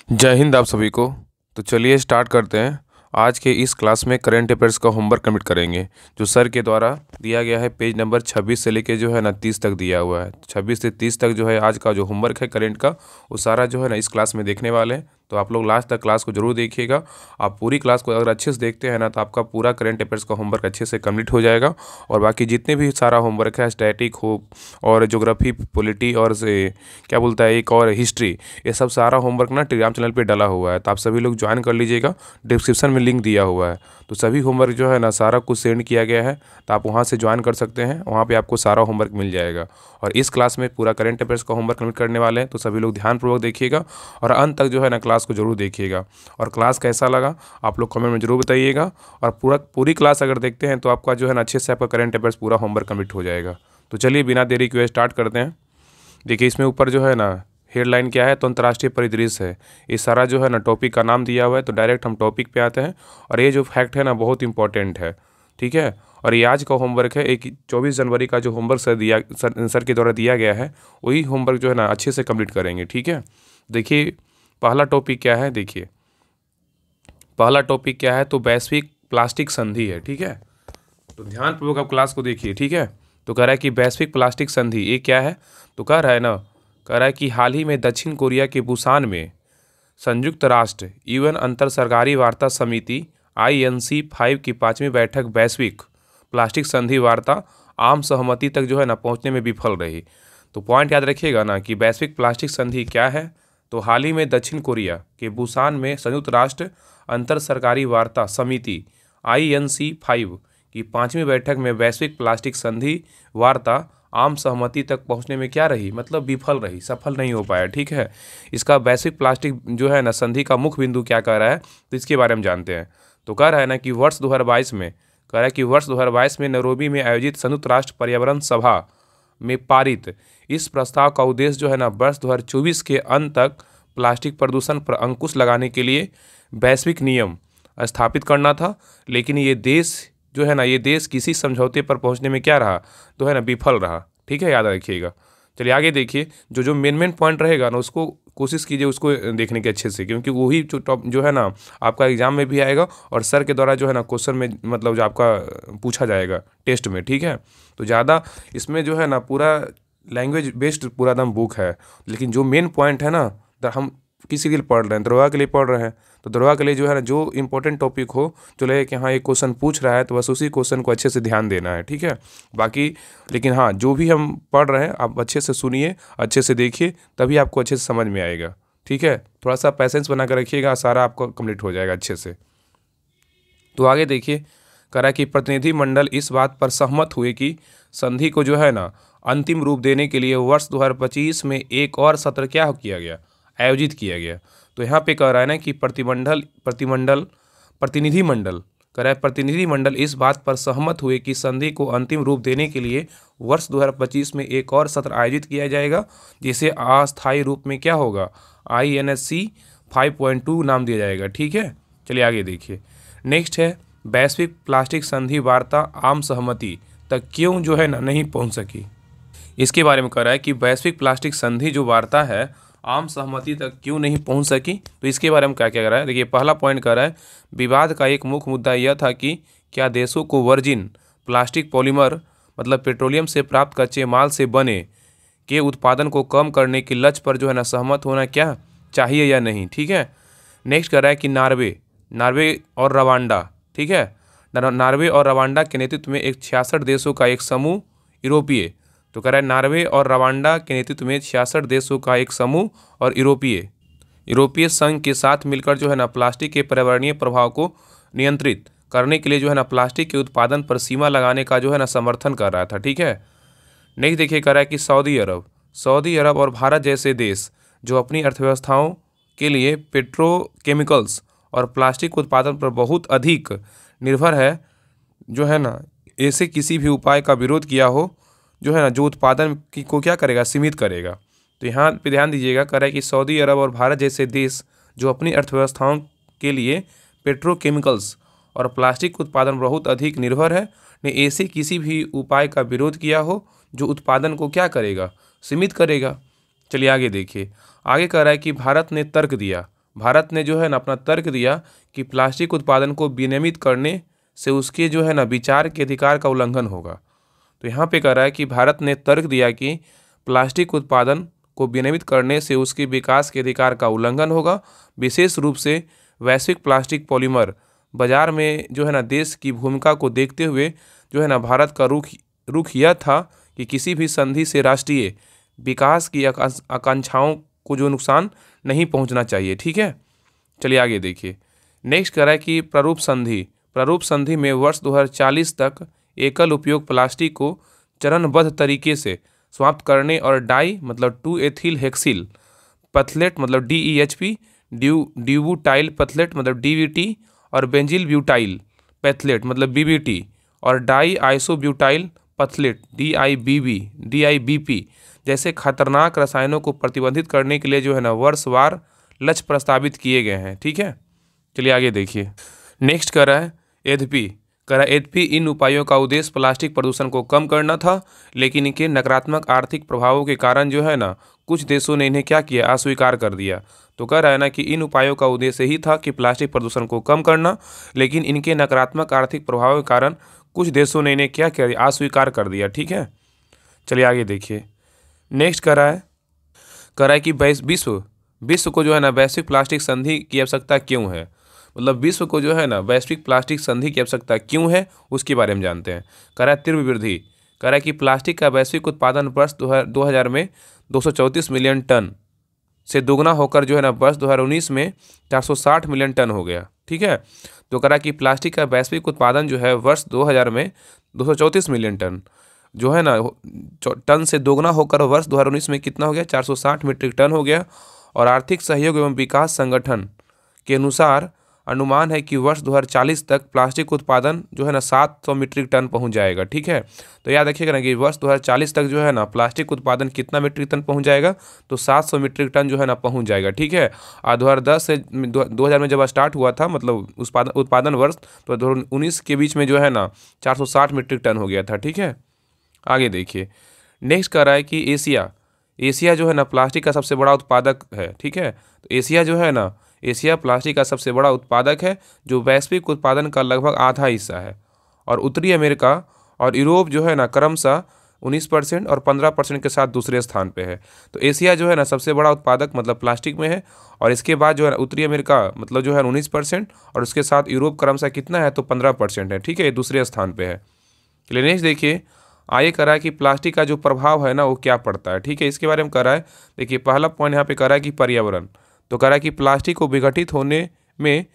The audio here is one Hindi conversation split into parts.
जय हिंद आप सभी को। तो चलिए स्टार्ट करते हैं। आज के इस क्लास में करंट अफेयर्स का होमवर्क कंप्लीट करेंगे जो सर के द्वारा दिया गया है। पेज नंबर 26 से लेके जो है ना 30 तक दिया हुआ है। 26 से 30 तक जो है आज का जो होमवर्क है करंट का, वो सारा जो है ना इस क्लास में देखने वाले हैं। तो आप लोग लास्ट तक क्लास को जरूर देखिएगा। आप पूरी क्लास को अगर अच्छे से देखते हैं ना तो आपका पूरा करंट अफेयर्स का होमवर्क अच्छे से कंप्लीट हो जाएगा। और बाकी जितने भी सारा होमवर्क है, स्टैटिक हो और ज्योग्राफी, पॉलिटी और से क्या बोलता है एक और हिस्ट्री, ये सब सारा होमवर्क ना टेलीग्राम चैनल पे डाला हुआ है। तो आप सभी लोग ज्वाइन कर लीजिएगा। डिस्क्रिप्शन में लिंक दिया हुआ है। तो सभी होमवर्क जो है ना सारा कुछ सेंड किया गया है, तो आप वहाँ से ज्वाइन कर सकते हैं। वहाँ पे आपको सारा होमवर्क मिल जाएगा। और इस क्लास में पूरा करंट अफेयर्स का होमवर्क कंप्लीट करने वाले हैं। तो सभी लोग ध्यानपूर्वक देखिएगा और अंत तक जो है ना क्लास को जरूर देखिएगा। और क्लास कैसा लगा आप लोग कमेंट में जरूर बताइएगा। और पूरी क्लास अगर देखते हैं तो आपका जो है ना अच्छे से आपका करंट अफेयर्स पूरा होमवर्क कंप्लीट हो जाएगा। तो चलिए बिना देरी के स्टार्ट करते हैं। देखिए इसमें ऊपर जो है ना हेडलाइन क्या है, तो अंतर्राष्ट्रीय परिदृश्य है। ये सारा जो है ना टॉपिक का नाम दिया हुआ है। तो डायरेक्ट हम टॉपिक पे आते हैं। और ये जो फैक्ट है ना बहुत इंपॉर्टेंट है, ठीक है। और ये आज का होमवर्क है। 24 जनवरी का जो होमवर्क सर के द्वारा दिया गया है, वही होमवर्क जो है ना अच्छे से कंप्लीट करेंगे, ठीक है। देखिए पहला टॉपिक क्या है, देखिए पहला टॉपिक क्या है, तो वैश्विक प्लास्टिक संधि है, ठीक है। तो ध्यानपूर्वक आप क्लास को देखिए, ठीक है। तो कह रहा है कि वैश्विक प्लास्टिक संधि ये क्या है, तो कह रहा है ना, कह रहा है कि हाल ही में दक्षिण कोरिया के बुसान में संयुक्त राष्ट्र यूएन अंतर सरकारी वार्ता समिति INC 5 की 5वीं बैठक वैश्विक प्लास्टिक संधि वार्ता आम सहमति तक जो है ना पहुंचने में विफल रही। तो पॉइंट याद रखिएगा ना कि वैश्विक प्लास्टिक संधि क्या है। तो हाल ही में दक्षिण कोरिया के बुसान में संयुक्त राष्ट्र अंतर सरकारी वार्ता समिति INC 5 की 5वीं बैठक में वैश्विक प्लास्टिक संधि वार्ता आम सहमति तक पहुंचने में क्या रही, मतलब विफल रही, सफल नहीं हो पाया, ठीक है। इसका वैश्विक प्लास्टिक जो है ना संधि का मुख्य बिंदु क्या कह रहा है, तो इसके बारे में जानते हैं। तो कह रहा है ना कि वर्ष 2022 में, कह रहा है कि वर्ष 2022 में नैरोबी में आयोजित संयुक्त राष्ट्र पर्यावरण सभा में पारित इस प्रस्ताव का उद्देश्य जो है ना वर्ष 2024 के अंत तक प्लास्टिक प्रदूषण पर अंकुश लगाने के लिए वैश्विक नियम स्थापित करना था। लेकिन ये देश जो है ना, ये देश किसी समझौते पर पहुंचने में क्या रहा, तो है ना विफल रहा, ठीक है, याद रखिएगा। चलिए आगे देखिए, जो मेन पॉइंट रहेगा ना उसको कोशिश कीजिए उसको देखने के अच्छे से, क्योंकि वही जो टॉप जो है ना आपका एग्जाम में भी आएगा और सर के द्वारा जो है ना क्वेश्चन में मतलब जो आपका पूछा जाएगा टेस्ट में, ठीक है। तो ज़्यादा इसमें जो है ना पूरा लैंग्वेज बेस्ड पूरा एकदम बुक है। लेकिन जो मेन पॉइंट है ना, हम किसी के लिए पढ़ रहे हैं, दरोगा के लिए पढ़ रहे हैं, तो दरोगा के लिए जो है ना जो इंपॉर्टेंट टॉपिक हो, जो लगे कि हाँ ये क्वेश्चन पूछ रहा है, तो बस उसी क्वेश्चन को अच्छे से ध्यान देना है, ठीक है। बाकी लेकिन हाँ जो भी हम पढ़ रहे हैं आप अच्छे से सुनिए, अच्छे से देखिए, तभी आपको अच्छे से समझ में आएगा, ठीक है। थोड़ा सा पैसेंस बना कर रखिएगा, सारा आपको कंप्लीट हो जाएगा अच्छे से। तो आगे देखिए, कह रहा है कि प्रतिनिधिमंडल इस बात पर सहमत हुए कि संधि को जो है ना अंतिम रूप देने के लिए वर्ष 2025 में एक और सत्र क्या किया गया, आयोजित किया गया। तो यहाँ पे कह रहा है ना कि प्रतिनिधिमंडल कह रहा है प्रतिनिधिमंडल इस बात पर सहमत हुए कि संधि को अंतिम रूप देने के लिए वर्ष 2025 में एक और सत्र आयोजित किया जाएगा, जिसे अस्थायी रूप में क्या होगा, INSC 5.2 नाम दिया जाएगा, ठीक है। चलिए आगे देखिए, नेक्स्ट है वैश्विक प्लास्टिक संधि वार्ता आम सहमति तक क्यों जो है ना नहीं पहुंच सकी। इसके बारे में कह रहा है कि वैश्विक प्लास्टिक संधि जो वार्ता है आम सहमति तक क्यों नहीं पहुंच सकी। तो इसके बारे में क्या क्या कर रहा है, देखिए पहला पॉइंट कर रहा है विवाद का एक मुख्य मुद्दा यह था कि क्या देशों को वर्जिन प्लास्टिक पॉलीमर मतलब पेट्रोलियम से प्राप्त कच्चे माल से बने के उत्पादन को कम करने के लक्ष्य पर जो है ना सहमत होना क्या चाहिए या नहीं, ठीक है। नेक्स्ट कर रहा है कि नार्वे और रवांडा, ठीक है, नार्वे और रवांडा के नेतृत्व में एक 66 देशों का एक समूह यूरोपीय, तो कह रहा है नार्वे और रवांडा के नेतृत्व में 66 देशों का एक समूह और यूरोपीय संघ के साथ मिलकर जो है ना प्लास्टिक के पर्यावरणीय प्रभाव को नियंत्रित करने के लिए जो है ना प्लास्टिक के उत्पादन पर सीमा लगाने का जो है ना समर्थन कर रहा था, ठीक है। नेक्स्ट देखिए, कह रहा है कि सऊदी अरब और भारत जैसे देश जो अपनी अर्थव्यवस्थाओं के लिए पेट्रोकेमिकल्स और प्लास्टिक उत्पादन पर बहुत अधिक निर्भर है, जो है ना ऐसे किसी भी उपाय का विरोध किया हो जो है ना जो उत्पादन की को क्या करेगा, सीमित करेगा। तो यहाँ पे ध्यान दीजिएगा, कह रहा है कि सऊदी अरब और भारत जैसे देश जो अपनी अर्थव्यवस्थाओं के लिए पेट्रोकेमिकल्स और प्लास्टिक उत्पादन बहुत अधिक निर्भर है, ने ऐसे किसी भी उपाय का विरोध किया हो जो उत्पादन को क्या करेगा, सीमित करेगा। चलिए आगे देखिए, आगे कह रहा है कि भारत ने तर्क दिया, भारत ने जो है ना अपना तर्क दिया कि प्लास्टिक उत्पादन को विनियमित करने से उसके जो है ना विचार के अधिकार का उल्लंघन होगा। तो यहाँ पे कह रहा है कि भारत ने तर्क दिया कि प्लास्टिक उत्पादन को विनियमित करने से उसके विकास के अधिकार का उल्लंघन होगा। विशेष रूप से वैश्विक प्लास्टिक पॉलीमर बाजार में जो है ना देश की भूमिका को देखते हुए जो है ना भारत का रुख यह था कि किसी भी संधि से राष्ट्रीय विकास की आकांक्षाओं को जो नुकसान नहीं पहुंचना चाहिए। ठीक है, चलिए आगे देखिए। नेक्स्ट कह रहा है कि प्रारूप संधि में वर्ष 2040 तक एकल उपयोग प्लास्टिक को चरणबद्ध तरीके से समाप्त करने और डाई मतलब 2 एथिल हेक्सिल पैथलेट मतलब DEHP, ड्यूबुटाइल पैथलेट मतलब DBT और बेंजिल ब्यूटाइल पैथलेट मतलब BBT और डाई आइसोब्यूटाइल पैथलेट DIBP जैसे खतरनाक रसायनों को प्रतिबंधित करने के लिए जो है ना वर्षवार लक्ष्य प्रस्तावित किए गए हैं। ठीक है, चलिए आगे देखिए। नेक्स्ट कर रहा है एधपी इन उपायों का उद्देश्य प्लास्टिक प्रदूषण को कम करना था, लेकिन इनके नकारात्मक आर्थिक प्रभावों के कारण जो है ना कुछ देशों ने इन्हें क्या किया, अस्वीकार कर दिया। तो कह रहा है ना कि इन उपायों का उद्देश्य ही था कि प्लास्टिक प्रदूषण को कम करना, लेकिन इनके नकारात्मक आर्थिक प्रभावों के कारण कुछ देशों ने इन्हें क्या किया, अस्वीकार कर दिया। ठीक है, चलिए आगे देखिए। नेक्स्ट कह रहा है कि विश्व को जो है ना वैश्विक प्लास्टिक संधि की आवश्यकता क्यों है, मतलब विश्व को जो है ना वैश्विक प्लास्टिक संधि की आवश्यकता क्यों है उसके बारे में जानते हैं। कह रहा है तीव्र वृद्धि, कह रहा है कि प्लास्टिक का वैश्विक उत्पादन वर्ष 2000 में 234 मिलियन टन से दोगुना होकर जो है ना वर्ष 2019 में 460 मिलियन टन हो गया। ठीक है, तो कह रहा है कि प्लास्टिक का वैश्विक उत्पादन जो है वर्ष 2000 में 234 मिलियन टन जो है ना टन से दोगुना होकर वर्ष 2019 में कितना हो गया, 460 मीट्रिक टन हो गया। और आर्थिक सहयोग एवं विकास संगठन के अनुसार अनुमान है कि वर्ष 2040 तक प्लास्टिक उत्पादन जो है ना 700 मीट्रिक टन पहुंच जाएगा। ठीक है, तो याद रखिएगा ना कि वर्ष 2040 तक जो है ना प्लास्टिक उत्पादन कितना मीट्रिक टन पहुंच जाएगा, तो 700 मीट्रिक टन जो है ना पहुंच जाएगा। ठीक है, और 2010 से 2000 में जब स्टार्ट हुआ था मतलब उत्पादन वर्ष, तो 2019 के बीच में जो है ना 460 मीट्रिक टन हो गया था। ठीक है, आगे देखिए। नेक्स्ट कह रहा है कि एशिया जो है ना प्लास्टिक का सबसे बड़ा उत्पादक है। ठीक है, तो एशिया प्लास्टिक का सबसे बड़ा उत्पादक है, जो वैश्विक उत्पादन का लगभग आधा हिस्सा है। और उत्तरी अमेरिका और यूरोप जो है ना क्रमशः 19% और 15% के साथ दूसरे स्थान पे है। तो एशिया जो है ना सबसे बड़ा उत्पादक मतलब प्लास्टिक में है, और इसके बाद जो है उत्तरी अमेरिका मतलब जो है 19% और उसके साथ यूरोप क्रमशः कितना है, तो 15% है। ठीक है, ये दूसरे स्थान पर है। चलिए नेक्स्ट देखिए। आगे कह रहा है कि प्लास्टिक का जो प्रभाव है ना वो क्या पड़ता है। ठीक है, इसके बारे में कह रहा है। देखिए पहला पॉइंट यहाँ पे कह रहा है कि पर्यावरण, तो कह रहा है कि प्लास्टिक को विघटित होने में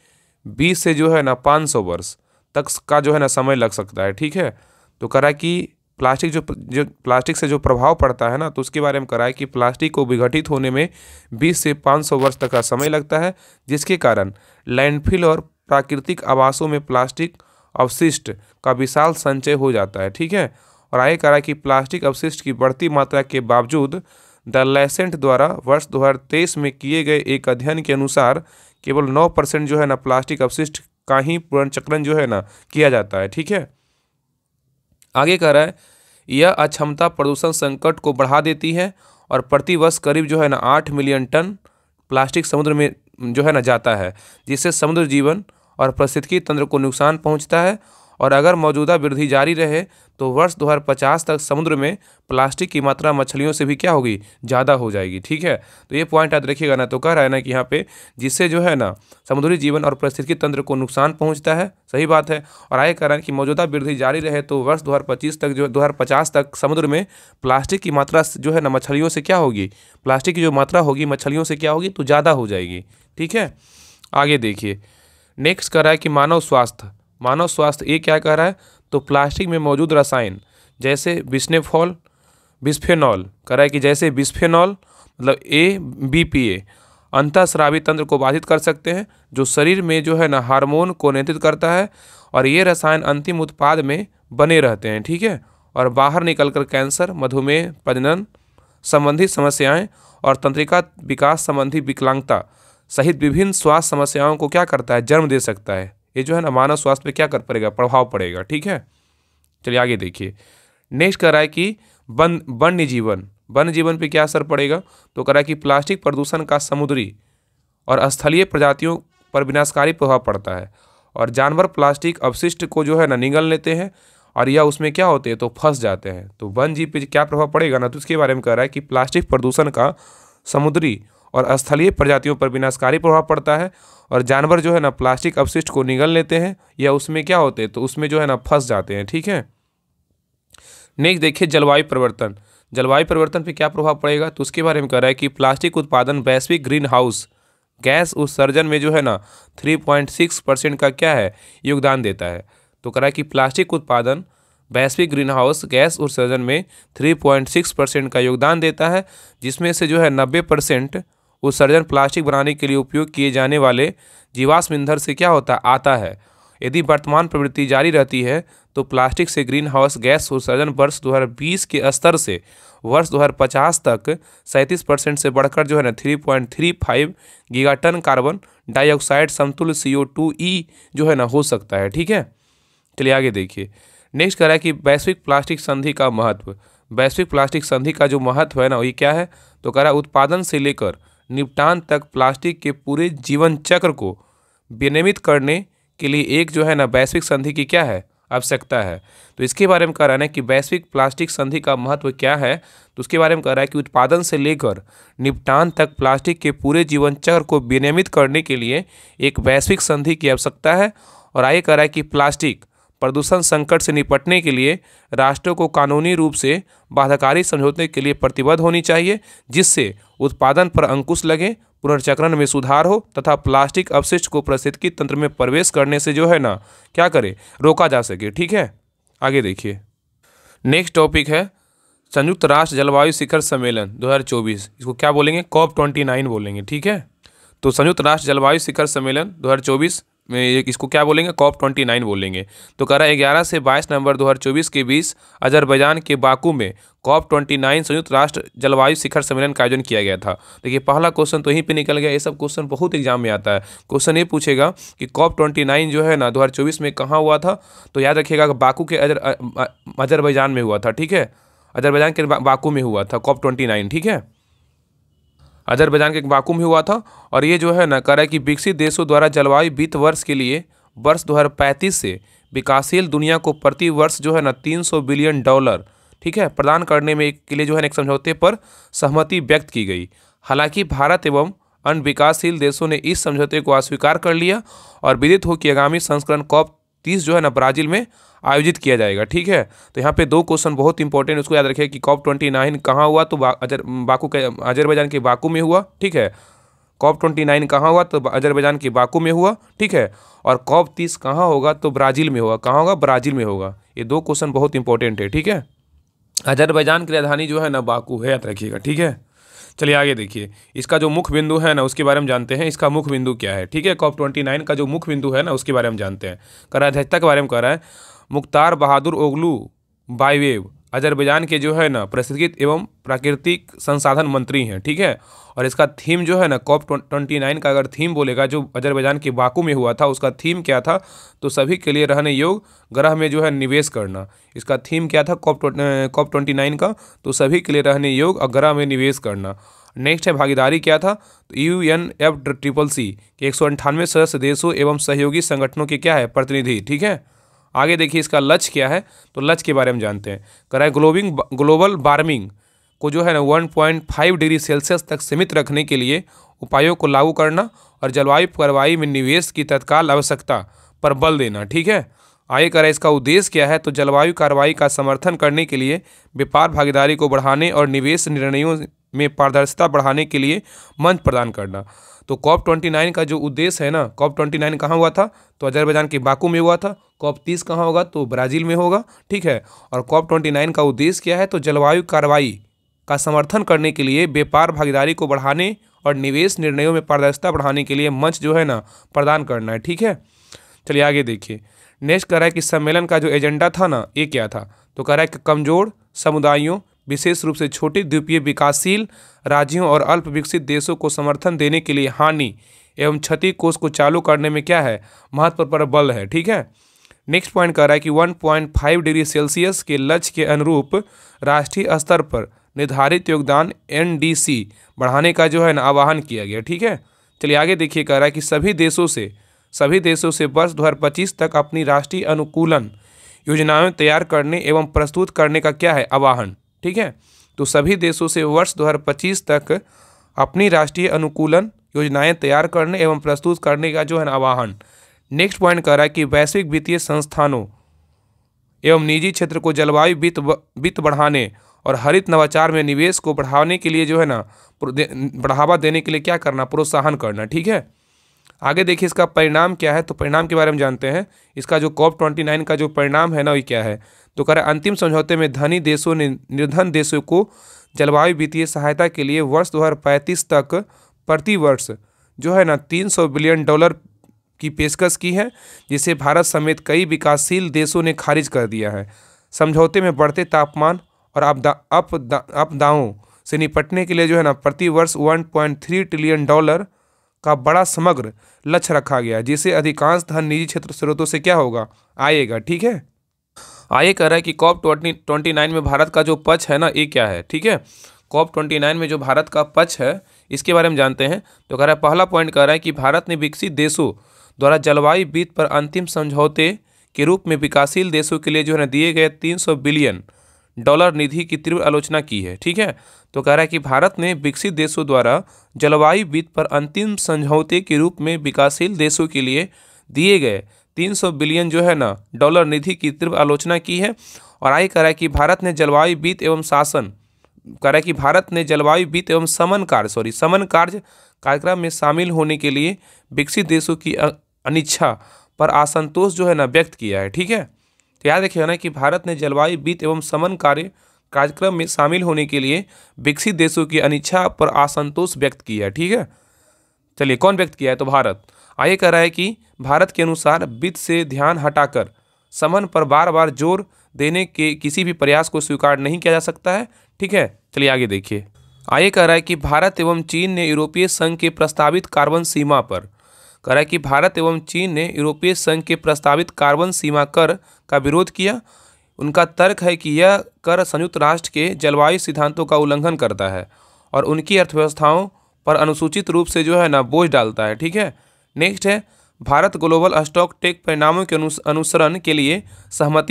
20 से जो है ना 500 वर्ष तक का जो है ना समय लग सकता है। ठीक है, तो कह रहा है कि प्लास्टिक से जो प्रभाव पड़ता है ना, तो उसके बारे में कह रहा है कि प्लास्टिक को विघटित होने में 20 से 500 वर्ष तक का समय लगता है, जिसके कारण लैंडफिल और प्राकृतिक आवासों में प्लास्टिक अवशिष्ट का विशाल संचय हो जाता है। ठीक है, और आगे कह रहा है कि प्लास्टिक अवशिष्ट की बढ़ती मात्रा के बावजूद द लैसेंट द्वारा वर्ष 2023 में किए गए एक अध्ययन के अनुसार केवल 9% जो है ना प्लास्टिक अवशिष्ट का ही पुनर्चक्रण जो है ना किया जाता है। ठीक है, आगे कह रहा है यह अक्षमता प्रदूषण संकट को बढ़ा देती है और प्रति वर्ष करीब जो है ना 8 मिलियन टन प्लास्टिक समुद्र में जो है ना जाता है, जिससे समुद्र जीवन और पारिस्थितिकी तंत्र को नुकसान पहुंचता है। और अगर मौजूदा वृद्धि जारी रहे तो वर्ष 2050 तक समुद्र में प्लास्टिक की मात्रा मछलियों से भी क्या होगी, ज़्यादा हो जाएगी। ठीक है, तो ये पॉइंट याद रखिएगा ना। तो कह रहा है ना कि यहाँ पे जिससे जो है ना समुद्री जीवन और पारिस्थितिकी तंत्र को नुकसान पहुँचता है, सही बात है। और आगे कह रहा है कि मौजूदा वृद्धि जारी रहे तो वर्ष 2050 तक समुद्र में प्लास्टिक की मात्रा जो है ना मछलियों से क्या होगी, प्लास्टिक की जो मात्रा होगी मछलियों से क्या होगी, तो ज़्यादा हो जाएगी। ठीक है, आगे देखिए। नेक्स्ट कह रहा है कि मानव स्वास्थ्य ये क्या कह रहा है, तो प्लास्टिक में मौजूद रसायन जैसे बिस्फेनॉल कह रहा है कि जैसे बिस्फेनॉल मतलब BPA अंतःस्रावी तंत्र को बाधित कर सकते हैं, जो शरीर में जो है ना हार्मोन को नियंत्रित करता है, और ये रसायन अंतिम उत्पाद में बने रहते हैं। ठीक है, और बाहर निकलकर कैंसर, मधुमेह, प्रजनन संबंधी समस्याएं और तंत्रिका विकास संबंधी विकलांगता सहित विभिन्न स्वास्थ्य समस्याओं को क्या करता है, जन्म दे सकता है। ये जो है ना मानव स्वास्थ्य पे क्या कर पड़ेगा, प्रभाव पड़ेगा। ठीक है, चलिए आगे देखिए। नेक्स्ट कह रहा है कि वन्य जीवन पे क्या असर पड़ेगा, तो कह रहा है कि प्लास्टिक प्रदूषण का समुद्री और स्थलीय प्रजातियों पर विनाशकारी प्रभाव पड़ता है। और जानवर प्लास्टिक अपशिष्ट को जो है ना निगल लेते हैं और यह उसमें क्या होते हैं तो फंस जाते हैं। तो वन जीव पे क्या प्रभाव पड़ेगा ना, तो उसके बारे में कह रहा है कि प्लास्टिक प्रदूषण का समुद्री और स्थलीय प्रजातियों पर विनाशकारी प्रभाव पड़ता है और जानवर जो है ना प्लास्टिक अपशिष्ट को निगल लेते हैं या उसमें क्या होते हैं तो उसमें जो है ना फंस जाते हैं। ठीक है, नेक्स्ट देखिए जलवायु परिवर्तन। जलवायु परिवर्तन पे क्या प्रभाव पड़ेगा, तो उसके बारे में कह रहा है कि प्लास्टिक उत्पादन वैश्विक ग्रीन हाउस गैस उत्सर्जन में जो है ना 3.6% का क्या है योगदान देता है। तो कह रहा है कि प्लास्टिक उत्पादन वैश्विक ग्रीन हाउस गैस उत्सर्जन में 3.6% का योगदान देता है, जिसमें से जो है 90% उत्सर्जन प्लास्टिक बनाने के लिए उपयोग किए जाने वाले जीवाश्म ईंधन से क्या होता आता है। यदि वर्तमान प्रवृत्ति जारी रहती है तो प्लास्टिक से ग्रीन हाउस गैस उत्सर्जन वर्ष 2020 के स्तर से वर्ष 2050 तक 37% से बढ़कर जो है ना 3.35 गीगाटन कार्बन डाइऑक्साइड समतुल्य CO2e जो है ना हो सकता है। ठीक है, चलिए आगे देखिए। नेक्स्ट कह रहा है कि वैश्विक प्लास्टिक संधि का महत्व। वैश्विक प्लास्टिक संधि का जो महत्व है ना ये क्या है, तो कह रहा है उत्पादन से लेकर निपटान तक प्लास्टिक के पूरे जीवन चक्र को विनियमित करने के लिए एक जो है ना वैश्विक संधि की क्या है आवश्यकता है। तो इसके बारे में कह रहा है कि वैश्विक प्लास्टिक संधि का महत्व क्या है, तो उसके बारे में कह रहा है कि उत्पादन से लेकर निपटान तक प्लास्टिक के पूरे जीवन चक्र को विनियमित करने के लिए एक वैश्विक संधि की आवश्यकता है। और आगे कह रहा है कि प्लास्टिक प्रदूषण संकट से निपटने के लिए राष्ट्रों को कानूनी रूप से बाध्यकारी समझौते के लिए प्रतिबद्ध होनी चाहिए, जिससे उत्पादन पर अंकुश लगे, पुनर्चक्रण में सुधार हो तथा प्लास्टिक अपशिष्ट को पारिस्थितिकी तंत्र में प्रवेश करने से जो है ना क्या करे रोका जा सके। ठीक है, आगे देखिए। नेक्स्ट टॉपिक है संयुक्त राष्ट्र जलवायु शिखर सम्मेलन 2024। इसको क्या बोलेंगे, COP29 बोलेंगे। ठीक है, तो संयुक्त राष्ट्र जलवायु शिखर सम्मेलन 2024 में इसको क्या बोलेंगे, COP29 बोलेंगे। तो कह रहा है 11 से 22 नवंबर 2024 के बीच अजरबैजान के बाकू में COP29 संयुक्त राष्ट्र जलवायु शिखर सम्मेलन का आयोजन किया गया था। देखिए पहला क्वेश्चन तो यहीं पे निकल गया। ये सब क्वेश्चन बहुत एग्जाम में आता है। क्वेश्चन ये पूछेगा कि COP29 जो है ना 2024 में कहाँ हुआ था, तो याद रखिएगा बाकू के अजरबैजान में हुआ था। ठीक है, अजरबैजान के बाकू में हुआ था COP29। ठीक है, अजरबैजान के बाकू में हुआ था। और ये जो है ना कह रहा है कि विकसित देशों द्वारा जलवायु वित्त वर्ष के लिए वर्ष 2035 से विकासशील दुनिया को प्रति वर्ष जो है ना $300 बिलियन ठीक है प्रदान करने में के लिए जो है ना एक समझौते पर सहमति व्यक्त की गई। हालांकि भारत एवं अन्य विकासशील देशों ने इस समझौते को अस्वीकार कर लिया और विदित हो कि आगामी संस्करण COP30 जो है ना ब्राजील में आयोजित किया जाएगा। ठीक है, तो यहाँ पे दो क्वेश्चन बहुत इंपॉर्टेंट उसको याद रखिए कि COP29 कहाँ हुआ, तो बाकू के अजरबैजान के बाकू में हुआ। ठीक है, COP29 कहाँ हुआ, तो अजरबैजान के बाकू में हुआ। ठीक है, और COP30 कहाँ होगा, तो ब्राज़ील में होगा। कहाँ होगा, ब्राज़ील में होगा। ये दो क्वेश्चन बहुत इंपॉर्टेंट है। ठीक है, अजरबैजान की राजधानी जो है ना बाकू है, याद रखिएगा। ठीक है, चलिए आगे देखिए। इसका जो मुख्य बिंदु है ना उसके बारे में जानते हैं। इसका मुख्य बिंदु क्या है। ठीक है, COP29 का जो मुख्य बिंदु है ना उसके बारे में जानते हैं। कह रहा है अध्यक्षता के बारे में कह रहा है मुख्तार बहादुर ओगलू बाईवेव अजरबैजान के जो है ना पारिस्थितिकी एवं प्राकृतिक संसाधन मंत्री हैं। ठीक है, और इसका थीम जो है ना COP29 का अगर थीम बोलेगा जो अजरबैजान के बाकू में हुआ था उसका थीम क्या था, तो सभी के लिए रहने योग्य ग्रह में जो है निवेश करना। इसका थीम क्या था COP29 का, तो सभी के लिए रहने योग्य ग्रह में निवेश करना। नेक्स्ट है भागीदारी क्या था, तो UNFCCC के 198 सदस्य देशों एवं सहयोगी संगठनों के क्या है प्रतिनिधि। ठीक है, आगे देखिए इसका लक्ष्य क्या है, तो लक्ष्य के बारे में जानते हैं। कह रहा है ग्लोबल वार्मिंग को जो है ना 1.5 डिग्री सेल्सियस तक सीमित रखने के लिए उपायों को लागू करना और जलवायु कार्रवाई में निवेश की तत्काल आवश्यकता पर बल देना। ठीक है, आगे कह रहा है इसका उद्देश्य क्या है, तो जलवायु कार्रवाई का समर्थन करने के लिए व्यापार भागीदारी को बढ़ाने और निवेश निर्णयों में पारदर्शिता बढ़ाने के लिए मंच प्रदान करना। तो COP29 का जो उद्देश्य है ना, COP29 कहाँ हुआ था, तो अजरबैजान के बाकू में हुआ था। COP30 कहाँ होगा, तो ब्राज़ील में होगा। ठीक है, और COP29 का उद्देश्य क्या है, तो जलवायु कार्रवाई का समर्थन करने के लिए व्यापार भागीदारी को बढ़ाने और निवेश निर्णयों में पारदर्शिता बढ़ाने के लिए मंच जो है ना प्रदान करना है। ठीक है, चलिए आगे देखिए। नेक्स्ट कह रहा है कि सम्मेलन का जो एजेंडा था ना ये क्या था, तो कह रहा है कि कमजोर समुदायों विशेष रूप से छोटे द्वीपीय विकासशील राज्यों और अल्प विकसित देशों को समर्थन देने के लिए हानि एवं क्षति कोष को चालू करने में क्या है महत्व पर बल है। ठीक है, नेक्स्ट पॉइंट कह रहा है कि 1.5 डिग्री सेल्सियस के लक्ष्य के अनुरूप राष्ट्रीय स्तर पर निर्धारित योगदान NDC बढ़ाने का जो है ना आह्वान किया गया। ठीक है, चलिए आगे देखिए, कह रहा है कि सभी देशों से वर्ष 2025 तक अपनी राष्ट्रीय अनुकूलन योजनाएं तैयार करने एवं प्रस्तुत करने का क्या है, आह्वान। ठीक है, तो सभी देशों से वर्ष 2025 तक अपनी राष्ट्रीय अनुकूलन योजनाएं तैयार करने एवं प्रस्तुत करने का जो है आह्वान। नेक्स्ट पॉइंट कह रहा है कि वैश्विक वित्तीय संस्थानों एवं निजी क्षेत्र को जलवायु वित्त बढ़ाने और हरित नवाचार में निवेश को बढ़ाने के लिए जो है ना बढ़ावा देने के लिए क्या करना, प्रोत्साहन करना। ठीक है, आगे देखिए इसका परिणाम क्या है, तो परिणाम के बारे में जानते हैं। इसका जो COP29 का जो परिणाम है ना, वो क्या है, तो कह रहा है अंतिम समझौते में धनी देशों ने निर्धन देशों को जलवायु वित्तीय सहायता के लिए वर्ष 2035 तक प्रति वर्ष जो है ना $300 बिलियन की पेशकश की है, जिसे भारत समेत कई विकासशील देशों ने खारिज कर दिया है। समझौते में बढ़ते तापमान और आपदाओं से निपटने के लिए जो है ना प्रति वर्ष $1.3 ट्रिलियन का बड़ा समग्र लक्ष्य रखा गया, जिसे अधिकांश धन निजी क्षेत्र स्रोतों से क्या होगा, आएगा। ठीक है, आगे कह रहा है कि COP29 में भारत का जो पक्ष है ना, ये क्या है। ठीक है, COP29 में जो भारत का पक्ष है इसके बारे में जानते हैं। तो कह रहा है पहला पॉइंट कह रहा है कि भारत ने विकसित देशों द्वारा जलवायु वित्त पर अंतिम समझौते के रूप में विकासशील देशों के लिए जो है ना दिए गए $300 बिलियन निधि की तीव्र आलोचना की है। ठीक है, तो कह रहा है कि भारत ने विकसित देशों द्वारा जलवायु वित्त पर अंतिम समझौते के रूप में विकासशील देशों के लिए दिए गए $300 बिलियन जो है ना निधि की तीव्र आलोचना की है। और आगे कह रहा है कि भारत ने जलवायु वित्त एवं समन कार्य कार्यक्रम में शामिल होने के लिए विकसित देशों की अनिच्छा पर असंतोष जो है ना व्यक्त किया है। ठीक है, तो याद रखिएगा ना कि भारत ने जलवायु वित्त एवं समन कार्यक्रम में शामिल होने के लिए विकसित देशों की अनिच्छा पर असंतोष व्यक्त किया है। ठीक है, चलिए कौन व्यक्त किया है, तो भारत। आगे कह रहा है कि भारत के अनुसार वित्त से ध्यान हटाकर समन पर बार बार जोर देने के किसी भी प्रयास को स्वीकार नहीं किया जा सकता है। ठीक है, चलिए आगे देखिए। आगे कह रहा है कि भारत एवं चीन ने यूरोपीय संघ के प्रस्तावित कार्बन सीमा पर कह रहा है कि भारत एवं चीन ने यूरोपीय संघ के प्रस्तावित कार्बन सीमा कर का विरोध किया। उनका तर्क है कि यह कर संयुक्त राष्ट्र के जलवायु सिद्धांतों का उल्लंघन करता है और उनकी अर्थव्यवस्थाओं पर अनुसूचित रूप से जो है ना बोझ डालता है। ठीक है, नेक्स्ट है भारत ग्लोबल स्टॉक टेक परिणामों के अनुसरण के लिए सहमत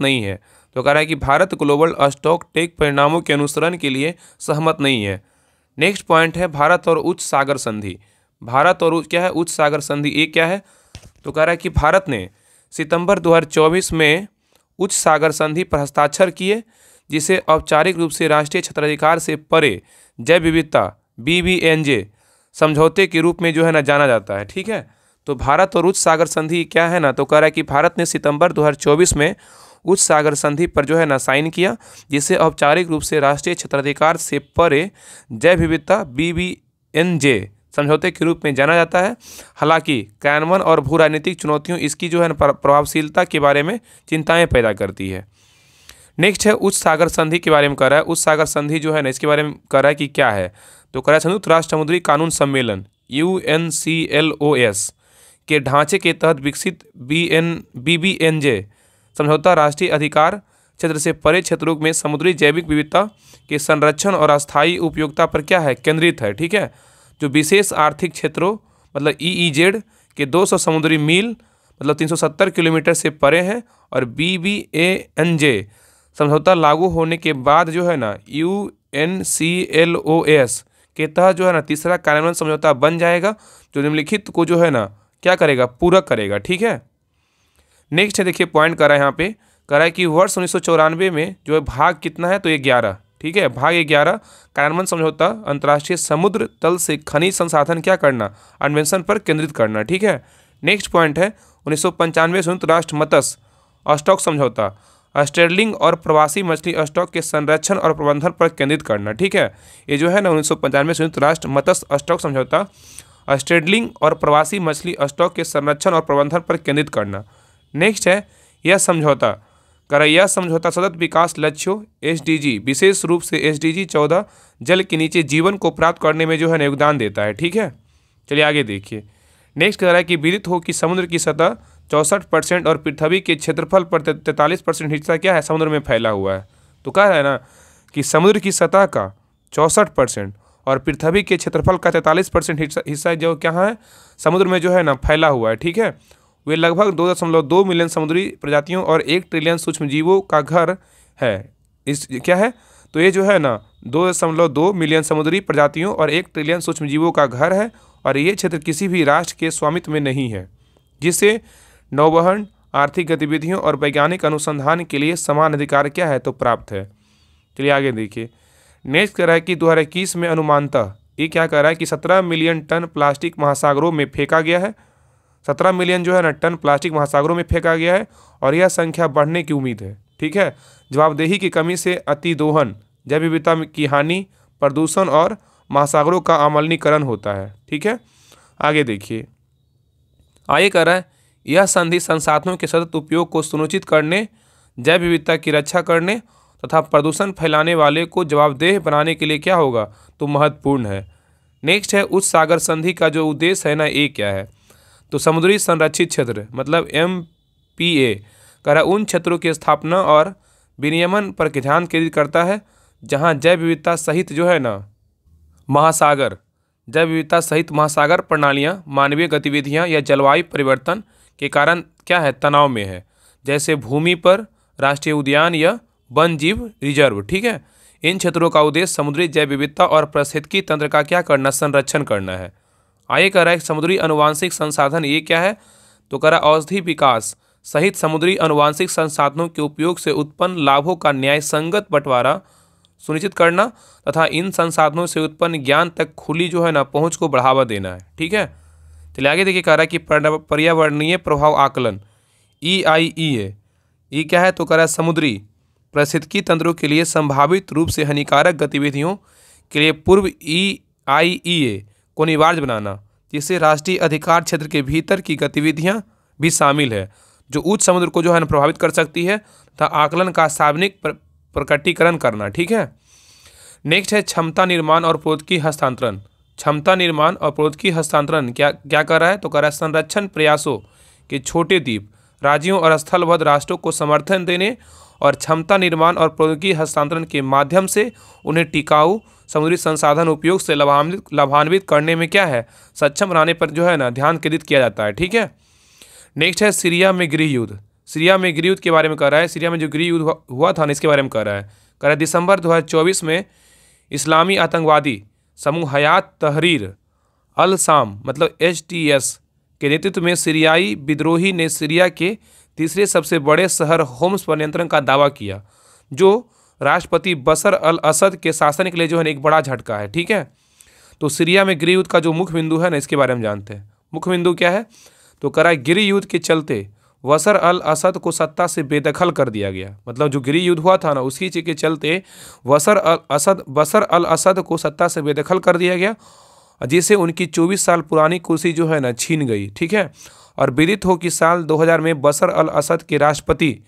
नहीं है। तो कह रहा है कि भारत ग्लोबल स्टॉक टेक परिणामों के अनुसरण के लिए सहमत नहीं है। नेक्स्ट पॉइंट है भारत और उच्च सागर संधि। क्या है उच्च सागर संधि, ये क्या है, तो कह रहा है कि भारत ने सितंबर 2024 में उच्च सागर संधि पर हस्ताक्षर किए, जिसे औपचारिक रूप से राष्ट्रीय क्षेत्राधिकार से परे जैव विविधता BBNJ समझौते के रूप में जो है ना जाना जाता है। ठीक है, तो भारत और उच्च सागर संधि क्या है ना, तो कह रहा है कि भारत ने सितंबर 2024 में उच्च सागर संधि पर जो है ना साइन किया, जिसे औपचारिक रूप से राष्ट्रीय क्षेत्राधिकार से परे जैव विविधता BBNJ समझौते के रूप में जाना जाता है। हालांकि कार्यान्वयन और भू राजनीतिक चुनौतियों इसकी जो है ना प्रभावशीलता के बारे में चिंताएं पैदा करती है। नेक्स्ट है उच्च सागर संधि के बारे में कह रहा है। उच्च सागर संधि जो है ना इसके बारे में कह रहा है कि क्या है, तो कह रहा है संयुक्त राष्ट्र समुद्री कानून सम्मेलन UNCLOS के ढांचे के तहत विकसित BBNJ समझौता राष्ट्रीय अधिकार क्षेत्र से परे क्षेत्रों में समुद्री जैविक विविधता के संरक्षण और अस्थायी उपयोगिता पर क्या है, केंद्रित है। ठीक है, जो विशेष आर्थिक क्षेत्रों मतलब EEZ के 200 समुद्री मील मतलब 370 किलोमीटर से परे हैं, और BBNJ समझौता लागू होने के बाद जो है ना UNCLOS के तहत जो है ना तीसरा कार्यान्वयन समझौता बन जाएगा, जो निम्नलिखित को जो है ना क्या करेगा, पूरक करेगा। ठीक है, नेक्स्ट है देखिए पॉइंट कर रहा है यहाँ पे, कह रहा है कि वर्ष 1994 में जो है भाग कितना है, तो ये 11। ठीक है, भाग 11 कार्यान्वयन समझौता अंतर्राष्ट्रीय समुद्र तल से खनिज संसाधन क्या करना, अन्वेषण पर केंद्रित करना। ठीक है, नेक्स्ट पॉइंट है 1995 संयुक्त राष्ट्र मत्स्य स्टॉक समझौता स्टर्लिंग और प्रवासी मछली स्टॉक के संरक्षण और प्रबंधन पर केंद्रित करना। ठीक है, ये जो है ना 1995 संयुक्त राष्ट्र मत्स्य स्टॉक समझौता स्टर्लिंग और प्रवासी मछली स्टॉक के संरक्षण और प्रबंधन पर केंद्रित करना। नेक्स्ट है यह समझौता सतत विकास लक्ष्यों SDG विशेष रूप से SDG 14 जल के नीचे जीवन को प्राप्त करने में जो है योगदान देता है। ठीक है, चलिए आगे देखिए। नेक्स्ट कह रहा है कि विदित हो कि समुद्र की सतह 64% और पृथ्वी के क्षेत्रफल पर 43% हिस्सा क्या है, समुद्र में फैला हुआ है। तो कह रहा है ना कि समुद्र की सतह का 64% और पृथ्वी के क्षेत्रफल का 43% हिस्सा जो क्या है समुद्र में जो है ना फैला हुआ है। ठीक है, वे लगभग 2.2 मिलियन समुद्री प्रजातियों और 1 ट्रिलियन सूक्ष्मजीवों का घर है। इस क्या है तो ये जो है ना 2.2 मिलियन समुद्री प्रजातियों और 1 ट्रिलियन सूक्ष्मजीवों का घर है और ये क्षेत्र किसी भी राष्ट्र के स्वामित्व में नहीं है, जिससे नौवहन, आर्थिक गतिविधियों और वैज्ञानिक अनुसंधान के लिए समान अधिकार क्या है तो प्राप्त है। चलिए आगे देखिए। नेक्स्ट कह रहा है कि 2021 में अनुमानतः ये क्या कह रहा है कि 17 मिलियन टन प्लास्टिक महासागरों में फेंका गया है। 17 मिलियन जो है ना टन प्लास्टिक महासागरों में फेंका गया है और यह संख्या बढ़ने की उम्मीद है। ठीक है, जवाबदेही की कमी से अतिदोहन, जैव विविधता की हानि, प्रदूषण और महासागरों का अम्लीकरण होता है। ठीक है, आगे देखिए। आगे कह रहा है यह संधि संसाधनों के सतत उपयोग को सुनिश्चित करने, जैव विविधता की रक्षा करने तथा प्रदूषण फैलाने वाले को जवाबदेह बनाने के लिए क्या होगा तो महत्वपूर्ण है। नेक्स्ट है उच्च सागर संधि का जो उद्देश्य है ना ये क्या है तो समुद्री संरक्षित क्षेत्र मतलब MPA कह रहा उन क्षेत्रों की स्थापना और विनियमन पर ध्यान केंद्रित करता है जहां जैव विविधता सहित जो है ना जैव विविधता सहित महासागर प्रणालियां मानवीय गतिविधियां या जलवायु परिवर्तन के कारण क्या है तनाव में है, जैसे भूमि पर राष्ट्रीय उद्यान या वन जीव रिजर्व। ठीक है, इन क्षेत्रों का उद्देश्य समुद्री जैव विविधता और पारिस्थितिकी तंत्र का क्या करना संरक्षण करना है। आगे कह रहा है समुद्री अनुवांशिक संसाधन ये क्या है तो कह रहा औषधि विकास सहित समुद्री अनुवांशिक संसाधनों के उपयोग से उत्पन्न लाभों का न्याय संगत बंटवारा सुनिश्चित करना तथा इन संसाधनों से उत्पन्न ज्ञान तक खुली जो है ना पहुंच को बढ़ावा देना है। ठीक है, चलिए आगे देखिए। कह रहा है कि पर्यावरणीय प्रभाव आकलन EIEA ये क्या है तो कह रहा है समुद्री पारिस्थितिकी तंत्रों के लिए संभावित रूप से हानिकारक गतिविधियों के लिए पूर्व EIEA को अनिवार्य बनाना, जिससे राष्ट्रीय अधिकार क्षेत्र के भीतर की गतिविधियां भी शामिल है जो उच्च समुद्र को जो है ना प्रभावित कर सकती है तथा आकलन का सार्वजनिक प्रकटीकरण करना। ठीक है, नेक्स्ट है क्षमता निर्माण और प्रौद्योगिकी हस्तांतरण। क्षमता निर्माण और प्रौद्योगिकी हस्तांतरण क्या कर रहा है तो कर रहा है संरक्षण प्रयासों के छोटे द्वीप राज्यों और स्थलबद्ध राष्ट्रों को समर्थन देने और क्षमता निर्माण और प्रौद्योगिकी हस्तांतरण के माध्यम से उन्हें टिकाऊ समुद्री संसाधन उपयोग से लाभान्वित करने में क्या है सक्षम बनाने पर जो है ना ध्यान केंद्रित किया जाता है। ठीक है, नेक्स्ट है सीरिया में गृह युद्ध। सीरिया में गृह युद्ध के बारे में कह रहा है। सीरिया में जो गृह युद्ध हुआ था ना इसके बारे में कह रहा है दिसंबर 2024 में इस्लामी आतंकवादी समूह हयात तहरीर अल शाम मतलब HTS के नेतृत्व में सीरियाई विद्रोही ने सीरिया के तीसरे सबसे बड़े शहर होम्स पर नियंत्रण का दावा किया, जो राष्ट्रपति बशर अल असद के शासन के लिए जो है एक बड़ा झटका है। ठीक है, तो सीरिया में गृह युद्ध का जो मुख्य बिंदु है ना इसके बारे में जानते हैं। मुख्य बिंदु क्या है तो करा गृह युद्ध के चलते बशर अल असद को सत्ता से बेदखल कर दिया गया। मतलब जो गृह युद्ध हुआ था ना उसी चीज़ के चलते बशर अल असद को सत्ता से बेदखल कर दिया गया, जिससे उनकी 24 साल पुरानी कुर्सी जो है ना छीन गई। ठीक है, और विदित हो कि साल 2000 में बशर अल असद के राष्ट्रपति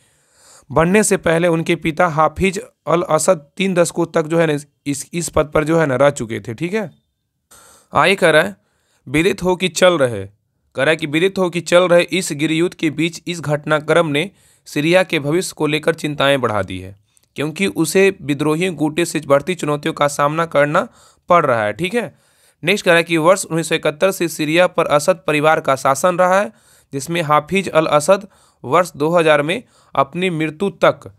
बनने से पहले उनके पिता हाफिज अल असद 3 दशकों तक जो है ना इस पद पर जो है ना रह चुके थे। ठीक है, आगे कह रहा है विदित हो कि चल रहे इस गृह युद्ध के बीच इस घटनाक्रम ने सीरिया के भविष्य को लेकर चिंताएं बढ़ा दी है, क्योंकि उसे विद्रोही गुटे से बढ़ती चुनौतियों का सामना करना पड़ रहा है। ठीक है, नेक्स्ट कह रहा है कि वर्ष 1971 से सीरिया पर असद परिवार का शासन रहा है, जिसमें हाफिज अल असद वर्ष 2000 में अपनी मृत्यु तक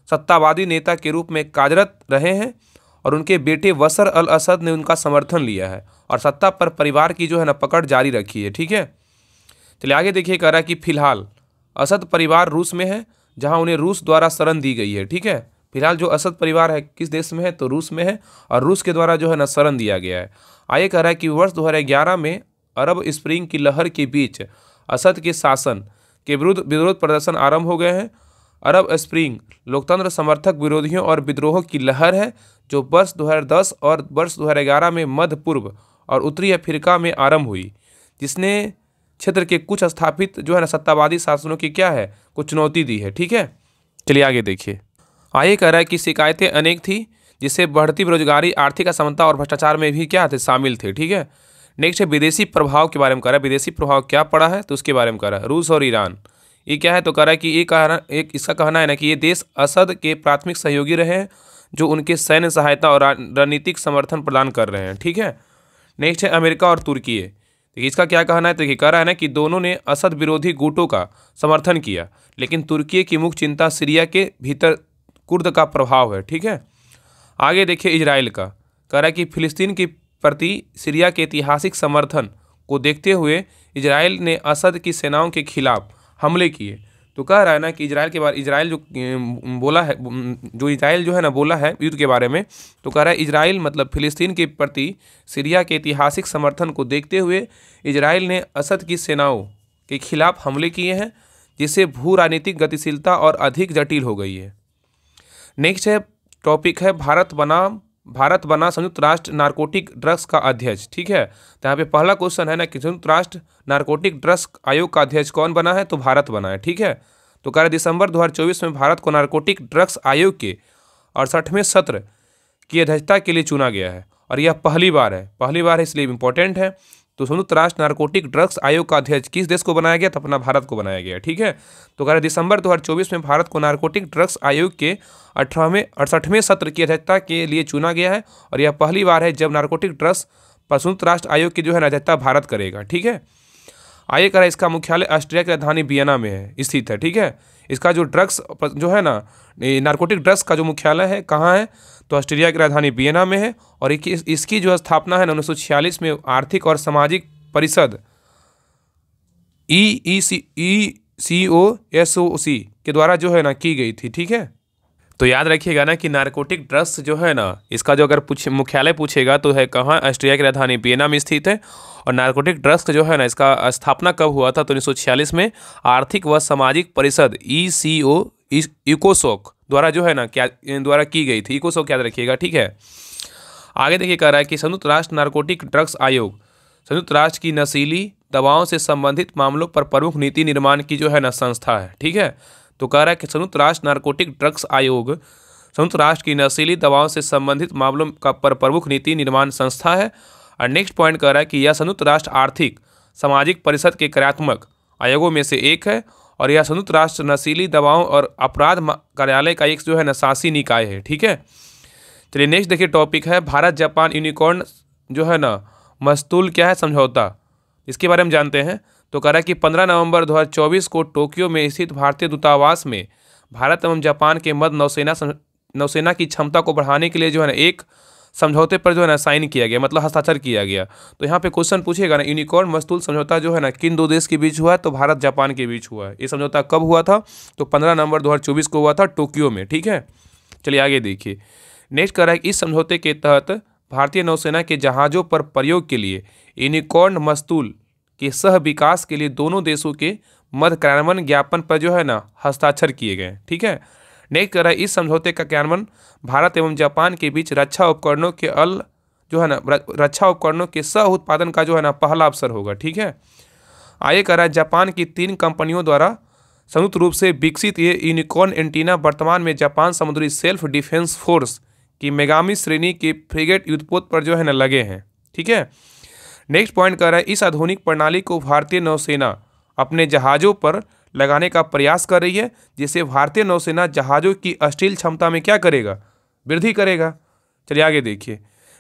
सत्तावादी नेता के रूप में कार्यरत रहे हैं और उनके बेटे बशर अल असद ने उनका समर्थन लिया है और सत्ता पर परिवार की जो है ना पकड़ जारी रखी है। ठीक है, चलिए आगे देखिए। कह रहा है कि फिलहाल असद परिवार रूस में है, जहां उन्हें रूस द्वारा शरण दी गई है। ठीक है, फिलहाल जो असद परिवार है किस देश में है तो रूस में है और रूस के द्वारा जो है ना शरण दिया गया है। आगे कह रहा है कि वर्ष 2011 में अरब स्प्रिंग की लहर के बीच असद के शासन के विरोध प्रदर्शन आरंभ हो गए हैं। अरब स्प्रिंग लोकतंत्र समर्थक विरोधियों और विद्रोहों की लहर है जो वर्ष 2010 और वर्ष 2011 में मध्य पूर्व और उत्तरी अफ्रीका में आरंभ हुई, जिसने क्षेत्र के कुछ स्थापित जो है ना सत्तावादी शासनों की क्या है कुछ चुनौती दी है। ठीक है, चलिए आगे देखिए। आगे कह रहा है कि शिकायतें अनेक थी, जिससे बढ़ती बेरोजगारी, आर्थिक असमानता और भ्रष्टाचार में भी क्या थे शामिल थे। ठीक है, नेक्स्ट है विदेशी प्रभाव के बारे में कह रहा है। विदेशी प्रभाव क्या पड़ा है तो उसके बारे में कह रहा है। रूस और ईरान ये क्या है तो कह रहा है कि इसका कहना है ना कि ये देश असद के प्राथमिक सहयोगी रहे हैं, जो उनके सैन्य सहायता और रणनीतिक समर्थन प्रदान कर रहे हैं। ठीक है, नेक्स्ट है अमेरिका और तुर्की। देखिए इसका क्या कहना है, तो ये कह रहा है ना कि दोनों ने असद विरोधी गुटों का समर्थन किया, लेकिन तुर्की की मुख्य चिंता सीरिया के भीतर कुर्द का प्रभाव है। ठीक है, आगे देखिए इजराइल का कह रहा है कि फिलिस्तीन के प्रति सीरिया के ऐतिहासिक समर्थन को देखते हुए इजराइल ने असद की सेनाओं के खिलाफ हमले किए। तो कह रहा है ना कि इजराइल के बारे इजराइल जो बोला है, जो इजराइल जो है ना बोला है युद्ध के बारे में, तो कह रहा है इजराइल मतलब फिलिस्तीन के प्रति सीरिया के ऐतिहासिक समर्थन को देखते हुए इजराइल ने असद की सेनाओं के खिलाफ हमले किए हैं, जिससे भू राजनीतिक गतिशीलता और अधिक जटिल हो गई है। नेक्स्ट है टॉपिक है भारत बना संयुक्त राष्ट्र नारकोटिक ड्रग्स का अध्यक्ष। ठीक है, तो यहाँ पे पहला क्वेश्चन है ना कि संयुक्त राष्ट्र नारकोटिक ड्रग्स आयोग का अध्यक्ष कौन बना है, तो भारत बना है। ठीक है, तो कह रहे दिसंबर 2024 में भारत को नारकोटिक ड्रग्स आयोग के 68वें सत्र की अध्यक्षता के लिए चुना गया है, और यह पहली बार है इसलिए इम्पोर्टेंट है। तो संयुक्त राष्ट्र नारकोटिक ड्रग्स आयोग का अध्यक्ष किस देश को बनाया गया, तो अपना भारत को बनाया गया। ठीक है, तो कह रहे दिसंबर 2024 में भारत को नारकोटिक ड्रग्स आयोग के 68वें सत्र की अध्यक्षता के लिए चुना गया है, और यह पहली बार है जब नारकोटिक ड्रग्स पर संयुक्त राष्ट्र आयोग की जो है अध्यक्षता भारत करेगा। ठीक है, आगे कह रहा है इसका मुख्यालय ऑस्ट्रिया की राजधानी वियना में है स्थित है। ठीक है, इसका जो ड्रग्स जो है ना नारकोटिक ड्रग्स का जो मुख्यालय है कहाँ है, तो ऑस्ट्रेलिया की राजधानी वियना में है, और इसकी जो स्थापना है 1946 में आर्थिक और सामाजिक परिषद ECOSOC के द्वारा जो है ना की गई थी। ठीक है, तो याद रखिएगा ना कि नारकोटिक ड्रग्स जो है ना इसका जो अगर मुख्यालय पूछेगा तो है कहाँ, ऑस्ट्रिया की राजधानी वियना में स्थित है। और नारकोटिक ड्रग्स जो है ना इसका स्थापना कब हुआ था, तो 1946 में आर्थिक व सामाजिक परिषद इकोसोक द्वारा जो है ना क्या द्वारा की गई थी। इकोसोक याद रखिएगा। ठीक है, आगे देखिए कह रहा है कि संयुक्त राष्ट्र नारकोटिक ड्रग्स आयोग संयुक्त राष्ट्र की नशीली दवाओं से संबंधित मामलों पर प्रमुख नीति निर्माण की जो है ना संस्था है। ठीक है, तो कह रहा है कि संयुक्त राष्ट्र नारकोटिक ड्रग्स आयोग संयुक्त राष्ट्र की नशीली दवाओं से संबंधित मामलों का पर प्रमुख नीति निर्माण संस्था है। और नेक्स्ट पॉइंट कह रहा है कि यह संयुक्त राष्ट्र आर्थिक सामाजिक परिषद के कार्यात्मक आयोगों में से एक है, और यह संयुक्त राष्ट्र नशीली दवाओं और अपराध कार्यालय का एक जो है ना शासी निकाय है। ठीक है, चलिए नेक्स्ट देखिए टॉपिक है भारत जापान यूनिकॉर्न जो है ना मस्तूल क्या है समझौता, इसके बारे में जानते हैं। तो कह रहा है कि 15 नवंबर 2024 को टोक्यो में स्थित भारतीय दूतावास में भारत एवं जापान के मध्य नौसेना की क्षमता को बढ़ाने के लिए जो है ना एक समझौते पर जो है ना साइन किया गया, मतलब हस्ताक्षर किया गया। तो यहाँ पे क्वेश्चन पूछेगा ना यूनिकॉर्न मस्तूल समझौता जो है ना किन दो देश के बीच हुआ है, तो भारत जापान के बीच हुआ है। ये समझौता कब हुआ था, तो 15 नवंबर 2024 को हुआ था टोक्यो में। ठीक है, चलिए आगे देखिए। नेक्स्ट कह रहा है कि इस समझौते के तहत भारतीय नौसेना के जहाज़ों पर प्रयोग के लिए यूनिकॉर्न मस्तूल के सह विकास के लिए दोनों देशों के मध्य कार्यान्वयन ज्ञापन पर जो है ना हस्ताक्षर किए गए। ठीक है, नेक्स्ट कह रहा है इस समझौते का कार्यान्वयन भारत एवं जापान के बीच रक्षा उपकरणों के सह उत्पादन का जो है ना पहला अवसर होगा। ठीक है, आगे कह रहा है जापान की 3 कंपनियों द्वारा संयुक्त रूप से विकसित ये यूनिकॉर्न एंटीना वर्तमान में जापान समुद्री सेल्फ डिफेंस फोर्स की मेगामी श्रेणी के फ्रिगेट युद्धपोत पर जो है ना लगे हैं। ठीक है, नेक्स्ट पॉइंट कह रहा है इस आधुनिक प्रणाली को भारतीय नौसेना अपने जहाज़ों पर लगाने का प्रयास कर रही है, जिससे भारतीय नौसेना जहाज़ों की अस्टील क्षमता में क्या करेगा, वृद्धि करेगा। चलिए आगे देखिए।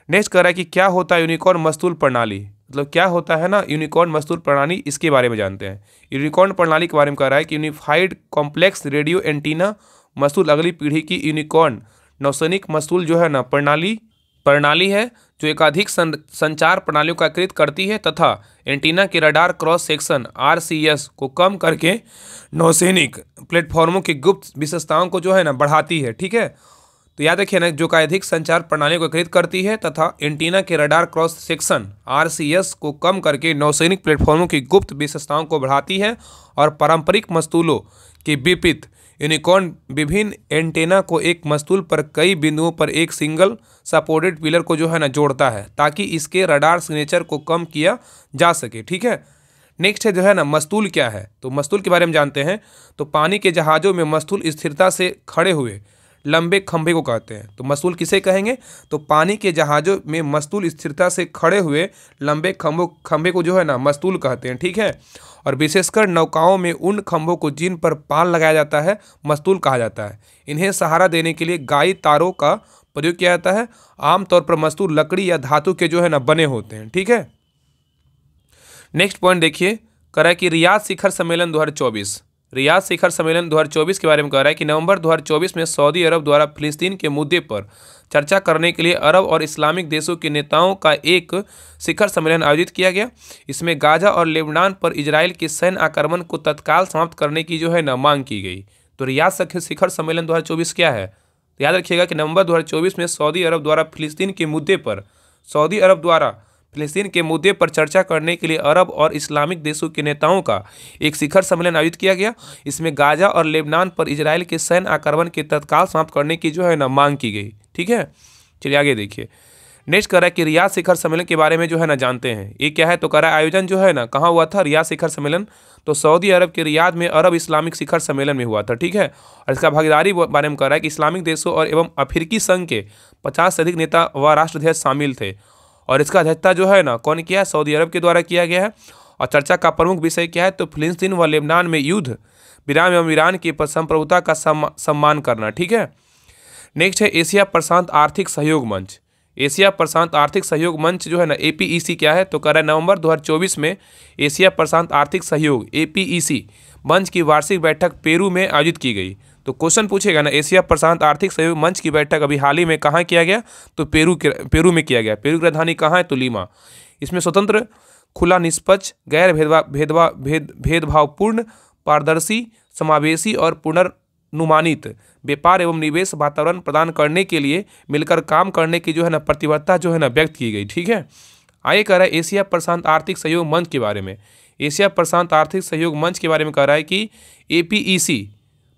नेक्स्ट कह रहा है कि क्या होता है यूनिकॉर्न मस्तूल प्रणाली, मतलब क्या होता है ना यूनिकॉर्न मस्तूल प्रणाली, इसके बारे में जानते हैं। यूनिकॉर्न प्रणाली के बारे में कह रहा है कि यूनिफाइड कॉम्प्लेक्स रेडियो एंटीना मस्तूल अगली पीढ़ी की यूनिकॉर्न नौसैनिक मस्तूल जो है ना प्रणाली है जो एकाधिक संचार प्रणालियों का एकीकृत करती है तथा एंटीना के रडार क्रॉस सेक्शन RCS को कम करके नौसैनिक प्लेटफॉर्मों की गुप्त विशेषताओं को जो है ना बढ़ाती है। ठीक है, तो याद रखिए ना जो एकाधिक संचार प्रणालियों को एकीकृत करती है तथा एंटीना के रडार क्रॉस सेक्शन RCS को कम करके नौसैनिक प्लेटफॉर्मों की गुप्त विशेषताओं को बढ़ाती है, और पारंपरिक मस्तूलों के विपरीत यूनिकॉर्न विभिन्न एंटेना को एक मस्तूल पर कई बिंदुओं पर एक सिंगल सपोर्टेड पिलर को जो है ना जोड़ता है, ताकि इसके रडार सिग्नेचर को कम किया जा सके। ठीक है, नेक्स्ट है जो है ना मस्तूल क्या है, तो मस्तूल के बारे में जानते हैं। तो पानी के जहाज़ों में मस्तूल स्थिरता से खड़े हुए लंबे खंभे को कहते हैं। तो मस्तूल किसे कहेंगे, तो पानी के जहाज़ों में मस्तूल स्थिरता से खड़े हुए लंबे खंभे को जो है ना मस्तूल कहते हैं। ठीक है, और विशेषकर नौकाओं में उन खंभों को जिन पर पाल लगाया जाता है मस्तूल कहा जाता है। इन्हें सहारा देने के लिए गाई तारों का प्रयोग किया जाता है। आमतौर पर मस्तूल लकड़ी या धातु के जो है ना बने होते हैं। ठीक है, नेक्स्ट पॉइंट देखिए, कह रहा है कि रियाद शिखर सम्मेलन 2024, रियाद शिखर सम्मेलन 2024 के बारे में कह रहा है कि नवंबर 2024 में सऊदी अरब द्वारा फिलिस्तीन के मुद्दे पर चर्चा करने के लिए अरब और इस्लामिक देशों के नेताओं का एक शिखर सम्मेलन आयोजित किया गया। इसमें गाजा और लेबनान पर इजराइल के सैन्य आक्रमण को तत्काल समाप्त करने की जो है ना मांग की गई। तो रियाद शिखर सम्मेलन 2024 क्या है? तो याद रखिएगा कि नवंबर 2024 में सऊदी अरब द्वारा फिलिस्तीन के मुद्दे पर चर्चा करने के लिए अरब और इस्लामिक देशों के नेताओं का एक शिखर सम्मेलन आयोजित किया गया। इसमें गाजा और लेबनान पर इजराइल के सैन्य आक्रमण के तत्काल समाप्त करने की जो है ना मांग की गई। ठीक है, चलिए आगे देखिए। नेक्स्ट कह रहा है कि रियाद शिखर सम्मेलन के बारे में जो है ना जानते हैं, ये क्या है? तो कह रहा है आयोजन जो है ना कहाँ हुआ था? रियाद शिखर सम्मेलन तो सऊदी अरब के रियाद में अरब इस्लामिक शिखर सम्मेलन में हुआ था। ठीक है, और इसका भागीदारी बारे में कह रहा है कि इस्लामिक देशों और एवं अफ्रीकी संघ के 50 से अधिक नेता व राष्ट्राध्यक्ष शामिल थे, और इसका अध्यक्षता जो है ना कौन किया है? सऊदी अरब के द्वारा किया गया है। और चर्चा का प्रमुख विषय क्या है? तो फिलिस्तीन व लेबनान में युद्ध विराम एवं ईरान की संप्रभुता का सम्मान करना। ठीक है, नेक्स्ट है एशिया प्रशांत आर्थिक सहयोग मंच। एशिया प्रशांत आर्थिक सहयोग मंच जो है ना APEC क्या है? तो कह रहा है नवंबर 2024 में एशिया प्रशांत आर्थिक सहयोग APEC मंच की वार्षिक बैठक पेरू में आयोजित की गई। तो क्वेश्चन पूछेगा ना, एशिया प्रशांत आर्थिक सहयोग मंच की बैठक अभी हाल ही में कहाँ किया गया? तो पेरू में किया गया। पेरू की राजधानी कहाँ है? तो लीमा। इसमें स्वतंत्र, खुला, निष्पक्ष, गैर भेदभावपूर्ण, पारदर्शी, समावेशी और पुनर्नुमानित व्यापार एवं निवेश वातावरण प्रदान करने के लिए मिलकर काम करने की जो है ना प्रतिबद्धता जो है ना व्यक्त की गई। ठीक है, आगे कह रहा है एशिया प्रशांत आर्थिक सहयोग मंच के बारे में। एशिया प्रशांत आर्थिक सहयोग मंच के बारे में कह रहा है कि APEC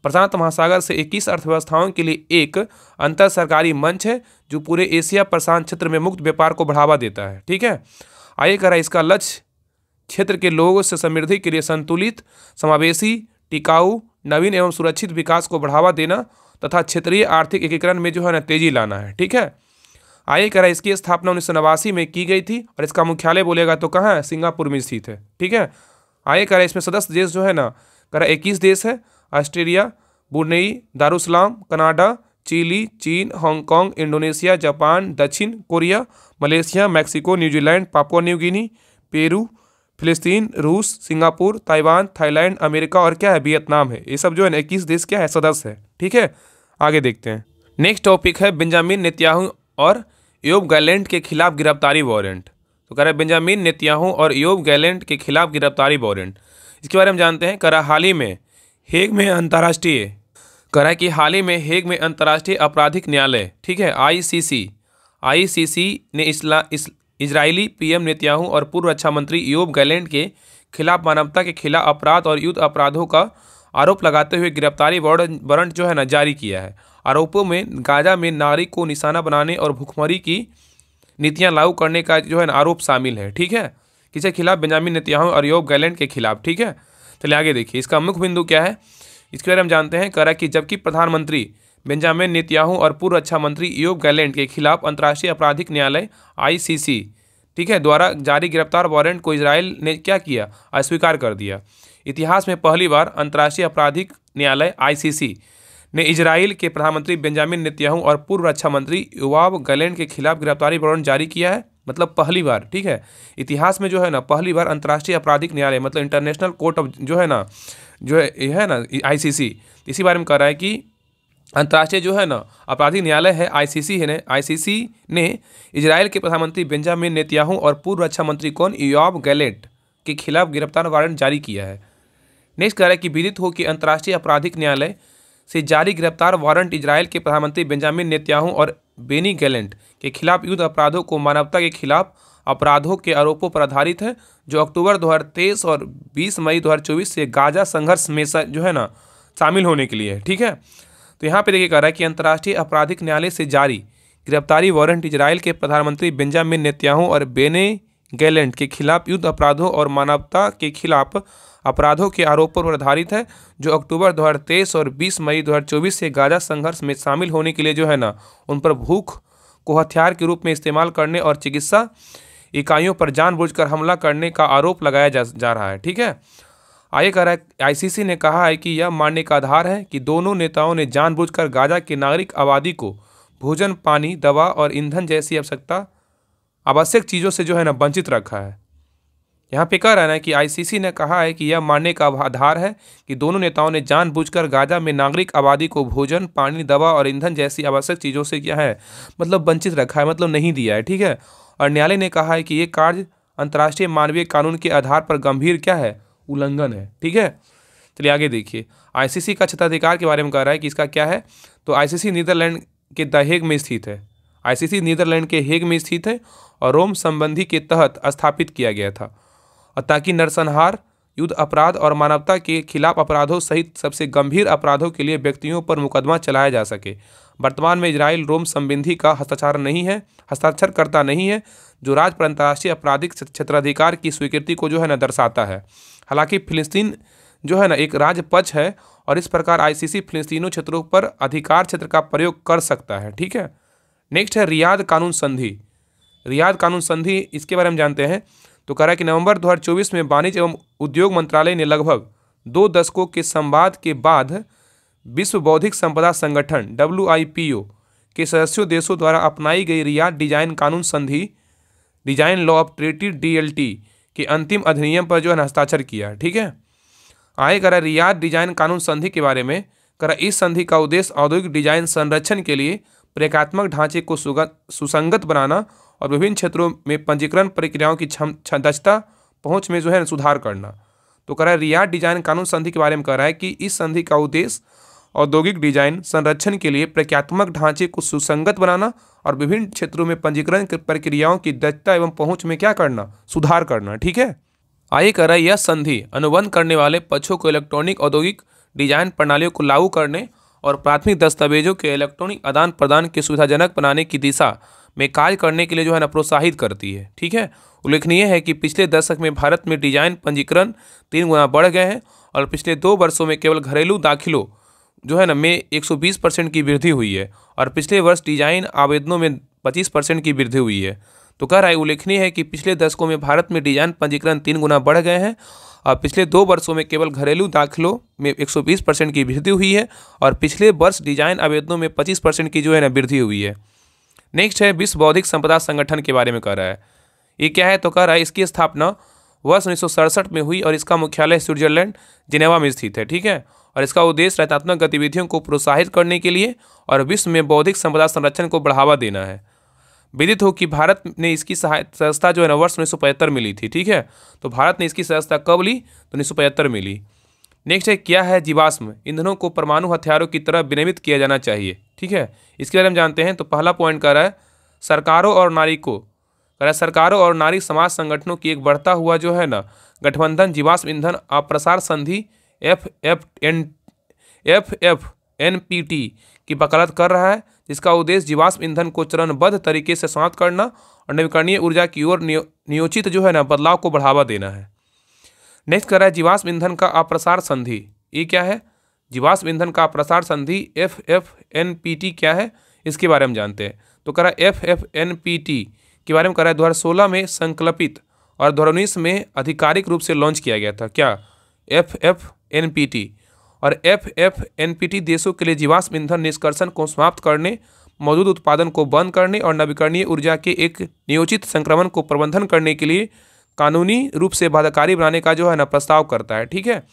प्रशांत महासागर से 21 अर्थव्यवस्थाओं के लिए एक अंतर सरकारी मंच है जो पूरे एशिया प्रशांत क्षेत्र में मुक्त व्यापार को बढ़ावा देता है। ठीक है, आगे कह रहा है इसका लक्ष्य क्षेत्र के लोगों से समृद्धि के लिए संतुलित, समावेशी, टिकाऊ, नवीन एवं सुरक्षित विकास को बढ़ावा देना तथा क्षेत्रीय आर्थिक एकीकरण में जो है ना तेजी लाना है। ठीक है, आगे कह रहा है इसकी स्थापना 1989 में की गई थी और इसका मुख्यालय बोलेगा तो कहाँ है? सिंगापुर में स्थित है। ठीक है, आगे कह रहा है इसमें सदस्य देश जो है ना कह रहा है 21 देश है। Australia, Brunei, Darussalam, Canada, chilli, चीन, हांगकांग, इंडोनेशिया, जापान, दक्षिण Korea, Malaysia, Mexico, New Zealand, Papua New Guinea, Peru, फिलिस्तीन, रूस, सिंगापुर, ताइवान, थाईलैंड, अमेरिका और क्या है? वियतनाम है। ये सब जो है ना 21 देश क्या है? सदस्य है। ठीक है, आगे देखते हैं। नेक्स्ट टॉपिक है बेंजामिन नेतन्याहू और योब गैलेंट के खिलाफ गिरफ्तारी वारंट। तो कह रहा है बेंजामिन नेतन्याहू और योब गैलेंट के खिलाफ गिरफ्तारी वारंट, इसके बारे में जानते हैं। कह रहा हाल ही में हेग में अंतर्राष्ट्रीय आपराधिक न्यायालय, ठीक है, ICC ने इजरायली PM नेतन्याहू और पूर्व रक्षा मंत्री योब गैलेंट के खिलाफ मानवता के खिलाफ अपराध और युद्ध अपराधों का आरोप लगाते हुए गिरफ्तारी वारंट जो है ना जारी किया है। आरोपों में गाजा में नागरिक को निशाना बनाने और भुखमरी की नीतियां लागू करने का जो है ना आरोप शामिल है। ठीक है, किसके खिलाफ? बेंजामिन नेतन्याहू और योब गैलेंट के खिलाफ। ठीक है, चलिए आगे देखिए इसका मुख्य बिंदु क्या है, इसके बारे में हम जानते हैं। कह रहा है कि जबकि प्रधानमंत्री बेंजामिन नेतन्याहू और पूर्व रक्षा मंत्री योब गैलेंट के खिलाफ अंतर्राष्ट्रीय आपराधिक न्यायालय ICC, ठीक है, द्वारा जारी गिरफ्तार वारंट को इजराइल ने क्या किया? अस्वीकार कर दिया। इतिहास में पहली बार अंतर्राष्ट्रीय आपराधिक न्यायालय ICC ने इजराइल के प्रधानमंत्री बेंजामिन नेतन्याहू और पूर्व रक्षा मंत्री योआव गैलेंट के खिलाफ गिरफ्तारी वारंट जारी किया है। मतलब पहली बार, ठीक है, इतिहास में जो है ना पहली बार अंतर्राष्ट्रीय आपराधिक न्यायालय मतलब इंटरनेशनल कोर्ट ऑफ जो है ना ICC, इसी बारे में कह रहा है कि अंतर्राष्ट्रीय जो है ना आपराधिक न्यायालय है ICC ने इजराइल के प्रधानमंत्री बेंजामिन नेतन्याहू और पूर्व रक्षा मंत्री कौन? योआव गैलेंट के खिलाफ गिरफ्तार वारंट जारी किया है। नेक्स्ट कह रहा है कि विदित हो कि अंतर्राष्ट्रीय आपराधिक न्यायालय से जारी गिरफ्तार वारंट इजराइल के प्रधानमंत्री बेंजामिन नेतन्याहू और बेनी गैलेंट के खिलाफ युद्ध अपराधों को मानवता के खिलाफ अपराधों के आरोपों पर आधारित है, जो अक्टूबर 2023 और 20 मई 2024 से गाजा संघर्ष में जो है ना शामिल होने के लिए है। ठीक है, तो यहाँ पे देखिए कह रहा है कि अंतर्राष्ट्रीय आपराधिक न्यायालय से जारी गिरफ्तारी वारंट इजराइल के प्रधानमंत्री बेंजामिन नेतन्याहू और बेनी गैलेंट के खिलाफ युद्ध अपराधों और मानवता के खिलाफ अपराधों के आरोपों पर आधारित है, जो अक्टूबर 2023 और 20 मई 2024 से गाजा संघर्ष में शामिल होने के लिए जो है ना उन पर भूख को हथियार के रूप में इस्तेमाल करने और चिकित्सा इकाइयों पर जानबूझकर हमला करने का आरोप लगाया जा रहा है। ठीक है, आगे कह रहा है ICC ने कहा है कि यह मानने का आधार है कि दोनों नेताओं ने जानबूझकर गाजा की नागरिक आबादी को भोजन, पानी, दवा और ईंधन जैसी आवश्यक चीज़ों से जो है ना वंचित रखा है। यहाँ पे कह रहा है ना कि आईसीसी ने कहा है कि यह मानने का आधार है कि दोनों नेताओं ने जानबूझकर गाजा में नागरिक आबादी को भोजन, पानी, दवा और ईंधन जैसी आवश्यक चीज़ों से क्या है मतलब वंचित रखा है, मतलब नहीं दिया है। ठीक है। और न्यायालय ने कहा है कि ये कार्य अंतर्राष्ट्रीय मानवीय कानून के आधार पर गंभीर क्या है, उल्लंघन है। ठीक है। चलिए आगे देखिए, आईसीसी का क्षेत्राधिकार के बारे में कह रहा है कि इसका क्या है, तो आईसीसी नीदरलैंड के द हेग में स्थित है। आईसीसी नीदरलैंड के हेग में स्थित है और रोम संबंधी के तहत स्थापित किया गया था, और ताकि नरसंहार, युद्ध अपराध और मानवता के खिलाफ अपराधों सहित सबसे गंभीर अपराधों के लिए व्यक्तियों पर मुकदमा चलाया जा सके। वर्तमान में इजराइल रोम संबंधी का हस्ताक्षर करता नहीं है, जो राज्य पर अंतर्राष्ट्रीय आपराधिक क्षेत्राधिकार की स्वीकृति को जो है ना दर्शाता है। हालांकि फिलिस्तीन जो है ना एक राज्य पक्ष है और इस प्रकार आईसीसी फिलिस्तीनों क्षेत्रों पर अधिकार क्षेत्र का प्रयोग कर सकता है। ठीक है। नेक्स्ट है रियाद कानून संधि। रियाद कानून संधि, इसके बारे में जानते हैं। तो कह रहा है कि नवंबर 2024 में वाणिज्य एवं उद्योग मंत्रालय ने लगभग 2 दशकों के संवाद के बाद विश्व बौद्धिक संपदा संगठन WIPO के सदस्यों देशों द्वारा अपनाई गई रियाद डिजाइन कानून संधि, design law of treaty DLT के अंतिम अधिनियम पर जो है हस्ताक्षर किया। ठीक है। आगे कह रहा रियाद डिजाइन कानून संधि के बारे में, कह रहा इस संधि का उद्देश्य औद्योगिक डिजाइन संरक्षण के लिए प्रक्रियात्मक ढांचे को सुसंगत बनाना और विभिन्न क्षेत्रों में पंजीकरण प्रक्रियाओं की दक्षता पहुंच में जो है सुधार करना। तो कह रहा है रियाद डिजाइन कानून संधि के बारे में कह रहा है कि इस संधि का उद्देश्य औद्योगिक डिजाइन संरक्षण के लिए प्रक्रियात्मक ढांचे को सुसंगत बनाना और विभिन्न क्षेत्रों में पंजीकरण प्रक्रियाओं की दक्षता एवं पहुंच में क्या करना, सुधार करना। ठीक है। आगे कह रहा है यह संधि अनुबंध करने वाले पक्षों को इलेक्ट्रॉनिक औद्योगिक डिजाइन प्रणालियों को लागू करने और प्राथमिक दस्तावेजों के इलेक्ट्रॉनिक आदान प्रदान के सुविधाजनक बनाने की दिशा में कार्य करने के लिए जो है ना प्रोत्साहित करती है। ठीक है। उल्लेखनीय है कि पिछले दशक में भारत में डिजाइन पंजीकरण 3 गुना बढ़ गए हैं और पिछले 2 वर्षों में केवल घरेलू दाखिलों जो है ना में 120% की वृद्धि हुई है और पिछले वर्ष डिजाइन आवेदनों में 25% की वृद्धि हुई है। तो कह रहा है उल्लेखनीय है कि पिछले दशकों में भारत में डिजाइन पंजीकरण 3 गुना बढ़ गए हैं और पिछले 2 वर्षों में केवल घरेलू दाखिलों में 120% की वृद्धि हुई है और पिछले वर्ष डिजाइन आवेदनों में 25% की जो है ना वृद्धि हुई है। नेक्स्ट है विश्व बौद्धिक संपदा संगठन के बारे में कह रहा है। ये क्या है, तो कह रहा है इसकी स्थापना वर्ष 1967 में हुई और इसका मुख्यालय स्विट्जरलैंड जिनेवा में स्थित है। ठीक है। और इसका उद्देश्य रचनात्मक गतिविधियों को प्रोत्साहित करने के लिए और विश्व में बौद्धिक संपदा संरक्षण को बढ़ावा देना है। विदित हो कि भारत ने इसकी सदस्यता जो है ना वर्ष 1975 में ली थी। ठीक है। तो भारत ने इसकी सदस्यता कब ली, तो 1975 में ली। नेक्स्ट है क्या है जीवाश्म ईंधनों को परमाणु हथियारों की तरह विनियमित किया जाना चाहिए। ठीक है। इसके बारे में जानते हैं। तो पहला पॉइंट कह रहा है सरकारों और नारी समाज संगठनों की एक बढ़ता हुआ जो है ना गठबंधन जीवाश्म ईंधन अप्रसार संधि FFNPT की वकालत कर रहा है, जिसका उद्देश्य जीवाश्म ईंधन को चरणबद्ध तरीके से समाप्त करना और नवीकरणीय ऊर्जा की ओर नियोजित जो है ना बदलाव को बढ़ावा देना है। नेक्स्ट कर रहा है जीवाश्म ईंधन का अप्रसार संधि। ये क्या है, जीवाश्म ईंधन का अप्रसार संधि FFNPT क्या है, इसके बारे में जानते हैं। तो कह रहा है FFNPT के बारे में कह रहा है 2016 में संकल्पित और 2019 में आधिकारिक रूप से लॉन्च किया गया था। क्या, FFNPT। और FFNPT देशों के लिए जीवाश्म ईंधन निष्कर्षण को समाप्त करने, मौजूद उत्पादन को बंद करने और नवीकरणीय ऊर्जा के एक नियोजित संक्रमण को प्रबंधन करने के लिए कानूनी रूप से बाध्यकारी बनाने का जो है ना प्रस्ताव करता है। ठीक है।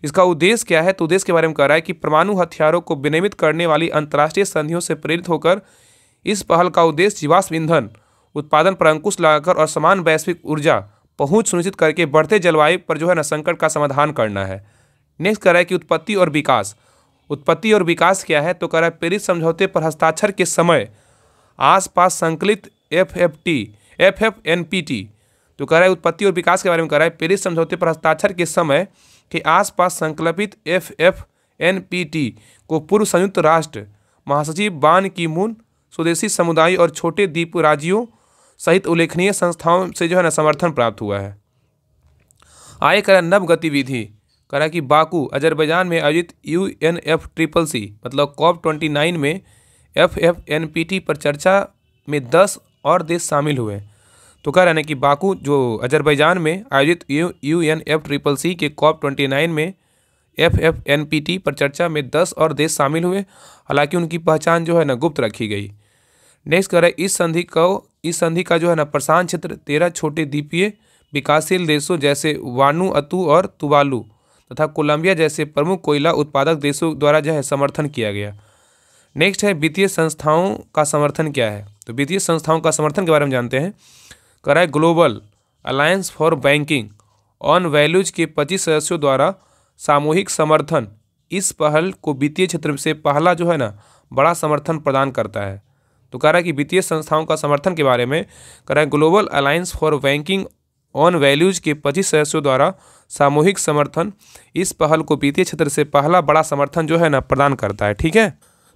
इसका उद्देश्य क्या है, तो उद्देश्य के बारे में कह रहा है कि परमाणु हथियारों को विनियमित करने वाली अंतर्राष्ट्रीय संधियों से प्रेरित होकर इस पहल का उद्देश्य जीवाश्म ईंधन उत्पादन पर अंकुश लगाकर और समान वैश्विक ऊर्जा पहुंच सुनिश्चित करके बढ़ते जलवायु पर जो है ना संकट का समाधान करना है। नेक्स्ट कह रहा है कि उत्पत्ति और विकास क्या है, तो कह रहा है पेरिस समझौते पर हस्ताक्षर के समय आसपास संकलित FFNPT। तो कह रहा है उत्पत्ति और विकास के बारे में कह रहा है पेरिस समझौते पर हस्ताक्षर के समय के आसपास संकल्पित FFNPT को पूर्व संयुक्त राष्ट्र महासचिव बान की मून, स्वदेशी समुदाय और छोटे द्वीप राज्यों सहित उल्लेखनीय संस्थाओं से जो है ना समर्थन प्राप्त हुआ है। आगे कह रहा है नव गतिविधि, कह रहा है कि बाकू अजरबैजान में आयोजित UNFCCC मतलब COP29 में FFNPT पर चर्चा में 10 और देश शामिल हुए। तो कह रहे हैं कि बाकू जो अजरबैजान में आयोजित UNFCCC के COP29 में FFNPT पर चर्चा में 10 और देश शामिल हुए, हालांकि उनकी पहचान जो है ना गुप्त रखी गई। नेक्स्ट कह रहा है इस संधि का जो है ना प्रशांत क्षेत्र 13 छोटे द्वीपीय विकासशील देशों जैसे वानुअतु और तुवालू तथा कोलंबिया जैसे प्रमुख कोयला उत्पादक देशों द्वारा जो है समर्थन किया गया। नेक्स्ट है वित्तीय संस्थाओं का समर्थन क्या है। तो वित्तीय संस्थाओं का समर्थन के बारे में जानते हैं। कह रहा है global alliance for banking on values के 25 सदस्यों द्वारा सामूहिक समर्थन इस पहल को वित्तीय क्षेत्र से पहला जो है ना बड़ा समर्थन प्रदान करता है। तो कह रहा है कि वित्तीय संस्थाओं का समर्थन के बारे में कह रहा है global alliance for banking on values के 25 सदस्यों द्वारा सामूहिक समर्थन इस पहल को वित्तीय क्षेत्र से पहला बड़ा समर्थन जो है ना प्रदान करता है। ठीक है,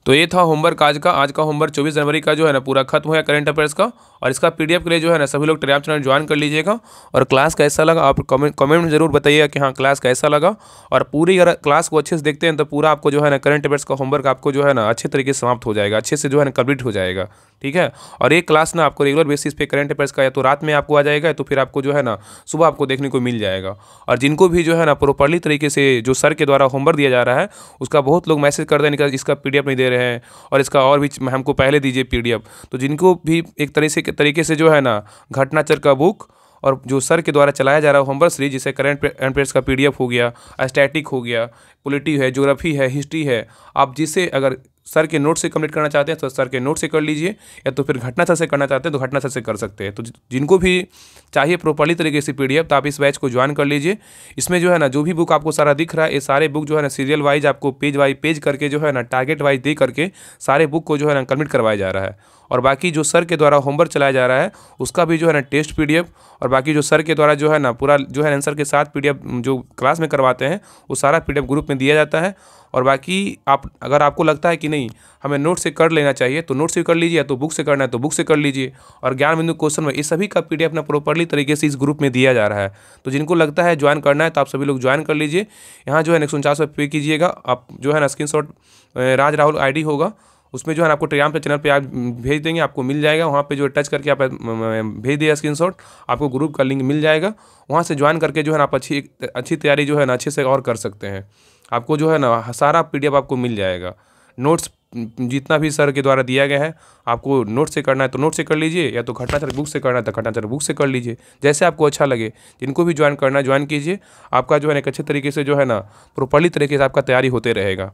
तो ये था होमवर्क आज का होमवर्क 24 जनवरी का जो है ना पूरा खत्म हुआ करंट अफेयर्स का। और इसका पीडीएफ के लिए जो है ना सभी लोग टेलीग्राम चैनल ज्वाइन कर लीजिएगा। और क्लास कैसा लगा आप कमेंट में जरूर बताइएगा कि हाँ क्लास कैसा लगा। और पूरी अगर क्लास को अच्छे से देखते हैं तो पूरा आपको जो है ना करंट अफेयर्स का होमवर्क आपको जो है ना अच्छे तरीके से समाप्त हो जाएगा, अच्छे से जो है ना कंप्लीट हो जाएगा। ठीक है, और एक क्लास ना आपको रेगुलर बेसिस पे करंट अफेयर्स का या तो रात में आपको आ जाएगा तो फिर आपको जो है ना सुबह आपको देखने को मिल जाएगा। और जिनको भी जो है ना प्रॉपर्ली तरीके से जो सर के द्वारा होमवर्क दिया जा रहा है उसका बहुत लोग मैसेज कर दें इसका पीडीएफ नहीं दे रहे हैं और इसका और भी हमको पहले दीजिए पीडीएफ। तो जिनको भी एक तरीके से जो है ना घटनाचर का बुक और जो सर के द्वारा चलाया जा रहा है होमवर्क सीरीज जैसे करंट अफेयर्स का पीडीएफ हो गया, स्टैटिक हो गया, पॉलिटी है, ज्योग्राफी है, हिस्ट्री है, आप जिसे अगर सर के नोट से कंप्लीट करना चाहते हैं तो सर के नोट से कर लीजिए या तो फिर घटनाचर से करना चाहते हैं तो घटनाचर से कर सकते हैं। तो जिनको भी चाहिए प्रॉपर्ली तरीके से पीडीएफ तो आप इस बैच को ज्वाइन कर लीजिए। इसमें जो है ना जो भी बुक आपको सारा दिख रहा है ये सारे बुक जो है ना सीरियल वाइज आपको पेज वाइज पेज करके जो है ना टारगेट वाइज दे करके सारे बुक को जो है ना कंप्लीट करवाया जा रहा है। और बाकी जो सर के द्वारा होमवर्क चलाया जा रहा है उसका भी जो है ना टेस्ट पीडीएफ और बाकी जो सर के द्वारा जो है ना पूरा जो है आंसर के साथ पीडीएफ जो क्लास में करवाते हैं वो सारा पीडीएफ ग्रुप में दिया जाता है। और बाकी आप अगर आपको लगता है कि नहीं हमें नोट से कर लेना चाहिए तो नोट से कर लीजिए, या तो बुक से करना है तो बुक से कर लीजिए। और ज्ञान बिंदु क्वेश्चन में इस सभी का पीडीएफ ना प्रॉपर्ली तरीके से इस ग्रुप में दिया जा रहा है। तो जिनको लगता है ज्वाइन करना है तो आप सभी लोग ज्वाइन कर लीजिए। यहाँ जो है 149 पे कीजिएगा, आप जो है ना स्क्रीनशॉट राज राहुल आईडी होगा उसमें जो है आपको टेलीग्राम पे चैनल पे आप भेज देंगे, आपको मिल जाएगा। वहाँ पे जो टच करके आप भेज दिया स्क्रीनशॉट, आपको ग्रुप का लिंक मिल जाएगा। वहाँ से ज्वाइन करके जो है ना आप अच्छी तैयारी जो है ना अच्छे से और कर सकते हैं। आपको जो है ना सारा पीडीएफ आपको मिल जाएगा। नोट्स जितना भी सर के द्वारा दिया गया है आपको नोट से करना है तो नोट से कर लीजिए, या तो घटनाचर बुक से करना है तो घटनाचर बुक से कर लीजिए, जैसे आपको अच्छा लगे। जिनको भी ज्वाइन करना है ज्वाइन कीजिए। आपका जो है एक अच्छे तरीके से जो है ना प्रॉपर्ली तरीके से आपका तैयारी होते रहेगा।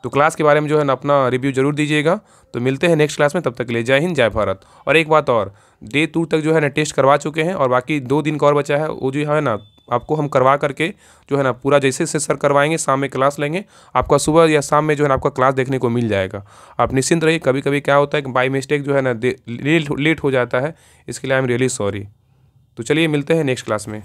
तो क्लास के बारे में जो है ना अपना रिव्यू जरूर दीजिएगा। तो मिलते हैं नेक्स्ट क्लास में, तब तक के लिए जय हिंद जय भारत। और एक बात और, डे 2 तक जो है ना टेस्ट करवा चुके हैं और बाकी 2 दिन का और बचा है वो जो है ना आपको हम करवा करके जो है ना पूरा जैसे से सर करवाएंगे शाम में क्लास लेंगे, आपका सुबह या शाम में जो है ना आपका क्लास देखने को मिल जाएगा। आप निश्चिंत रहिए। कभी कभी क्या होता है कि बाई मिस्टेक जो है ना लेट हो जाता है, इसके लिए आई एम रियली सॉरी। तो चलिए मिलते हैं नेक्स्ट क्लास में।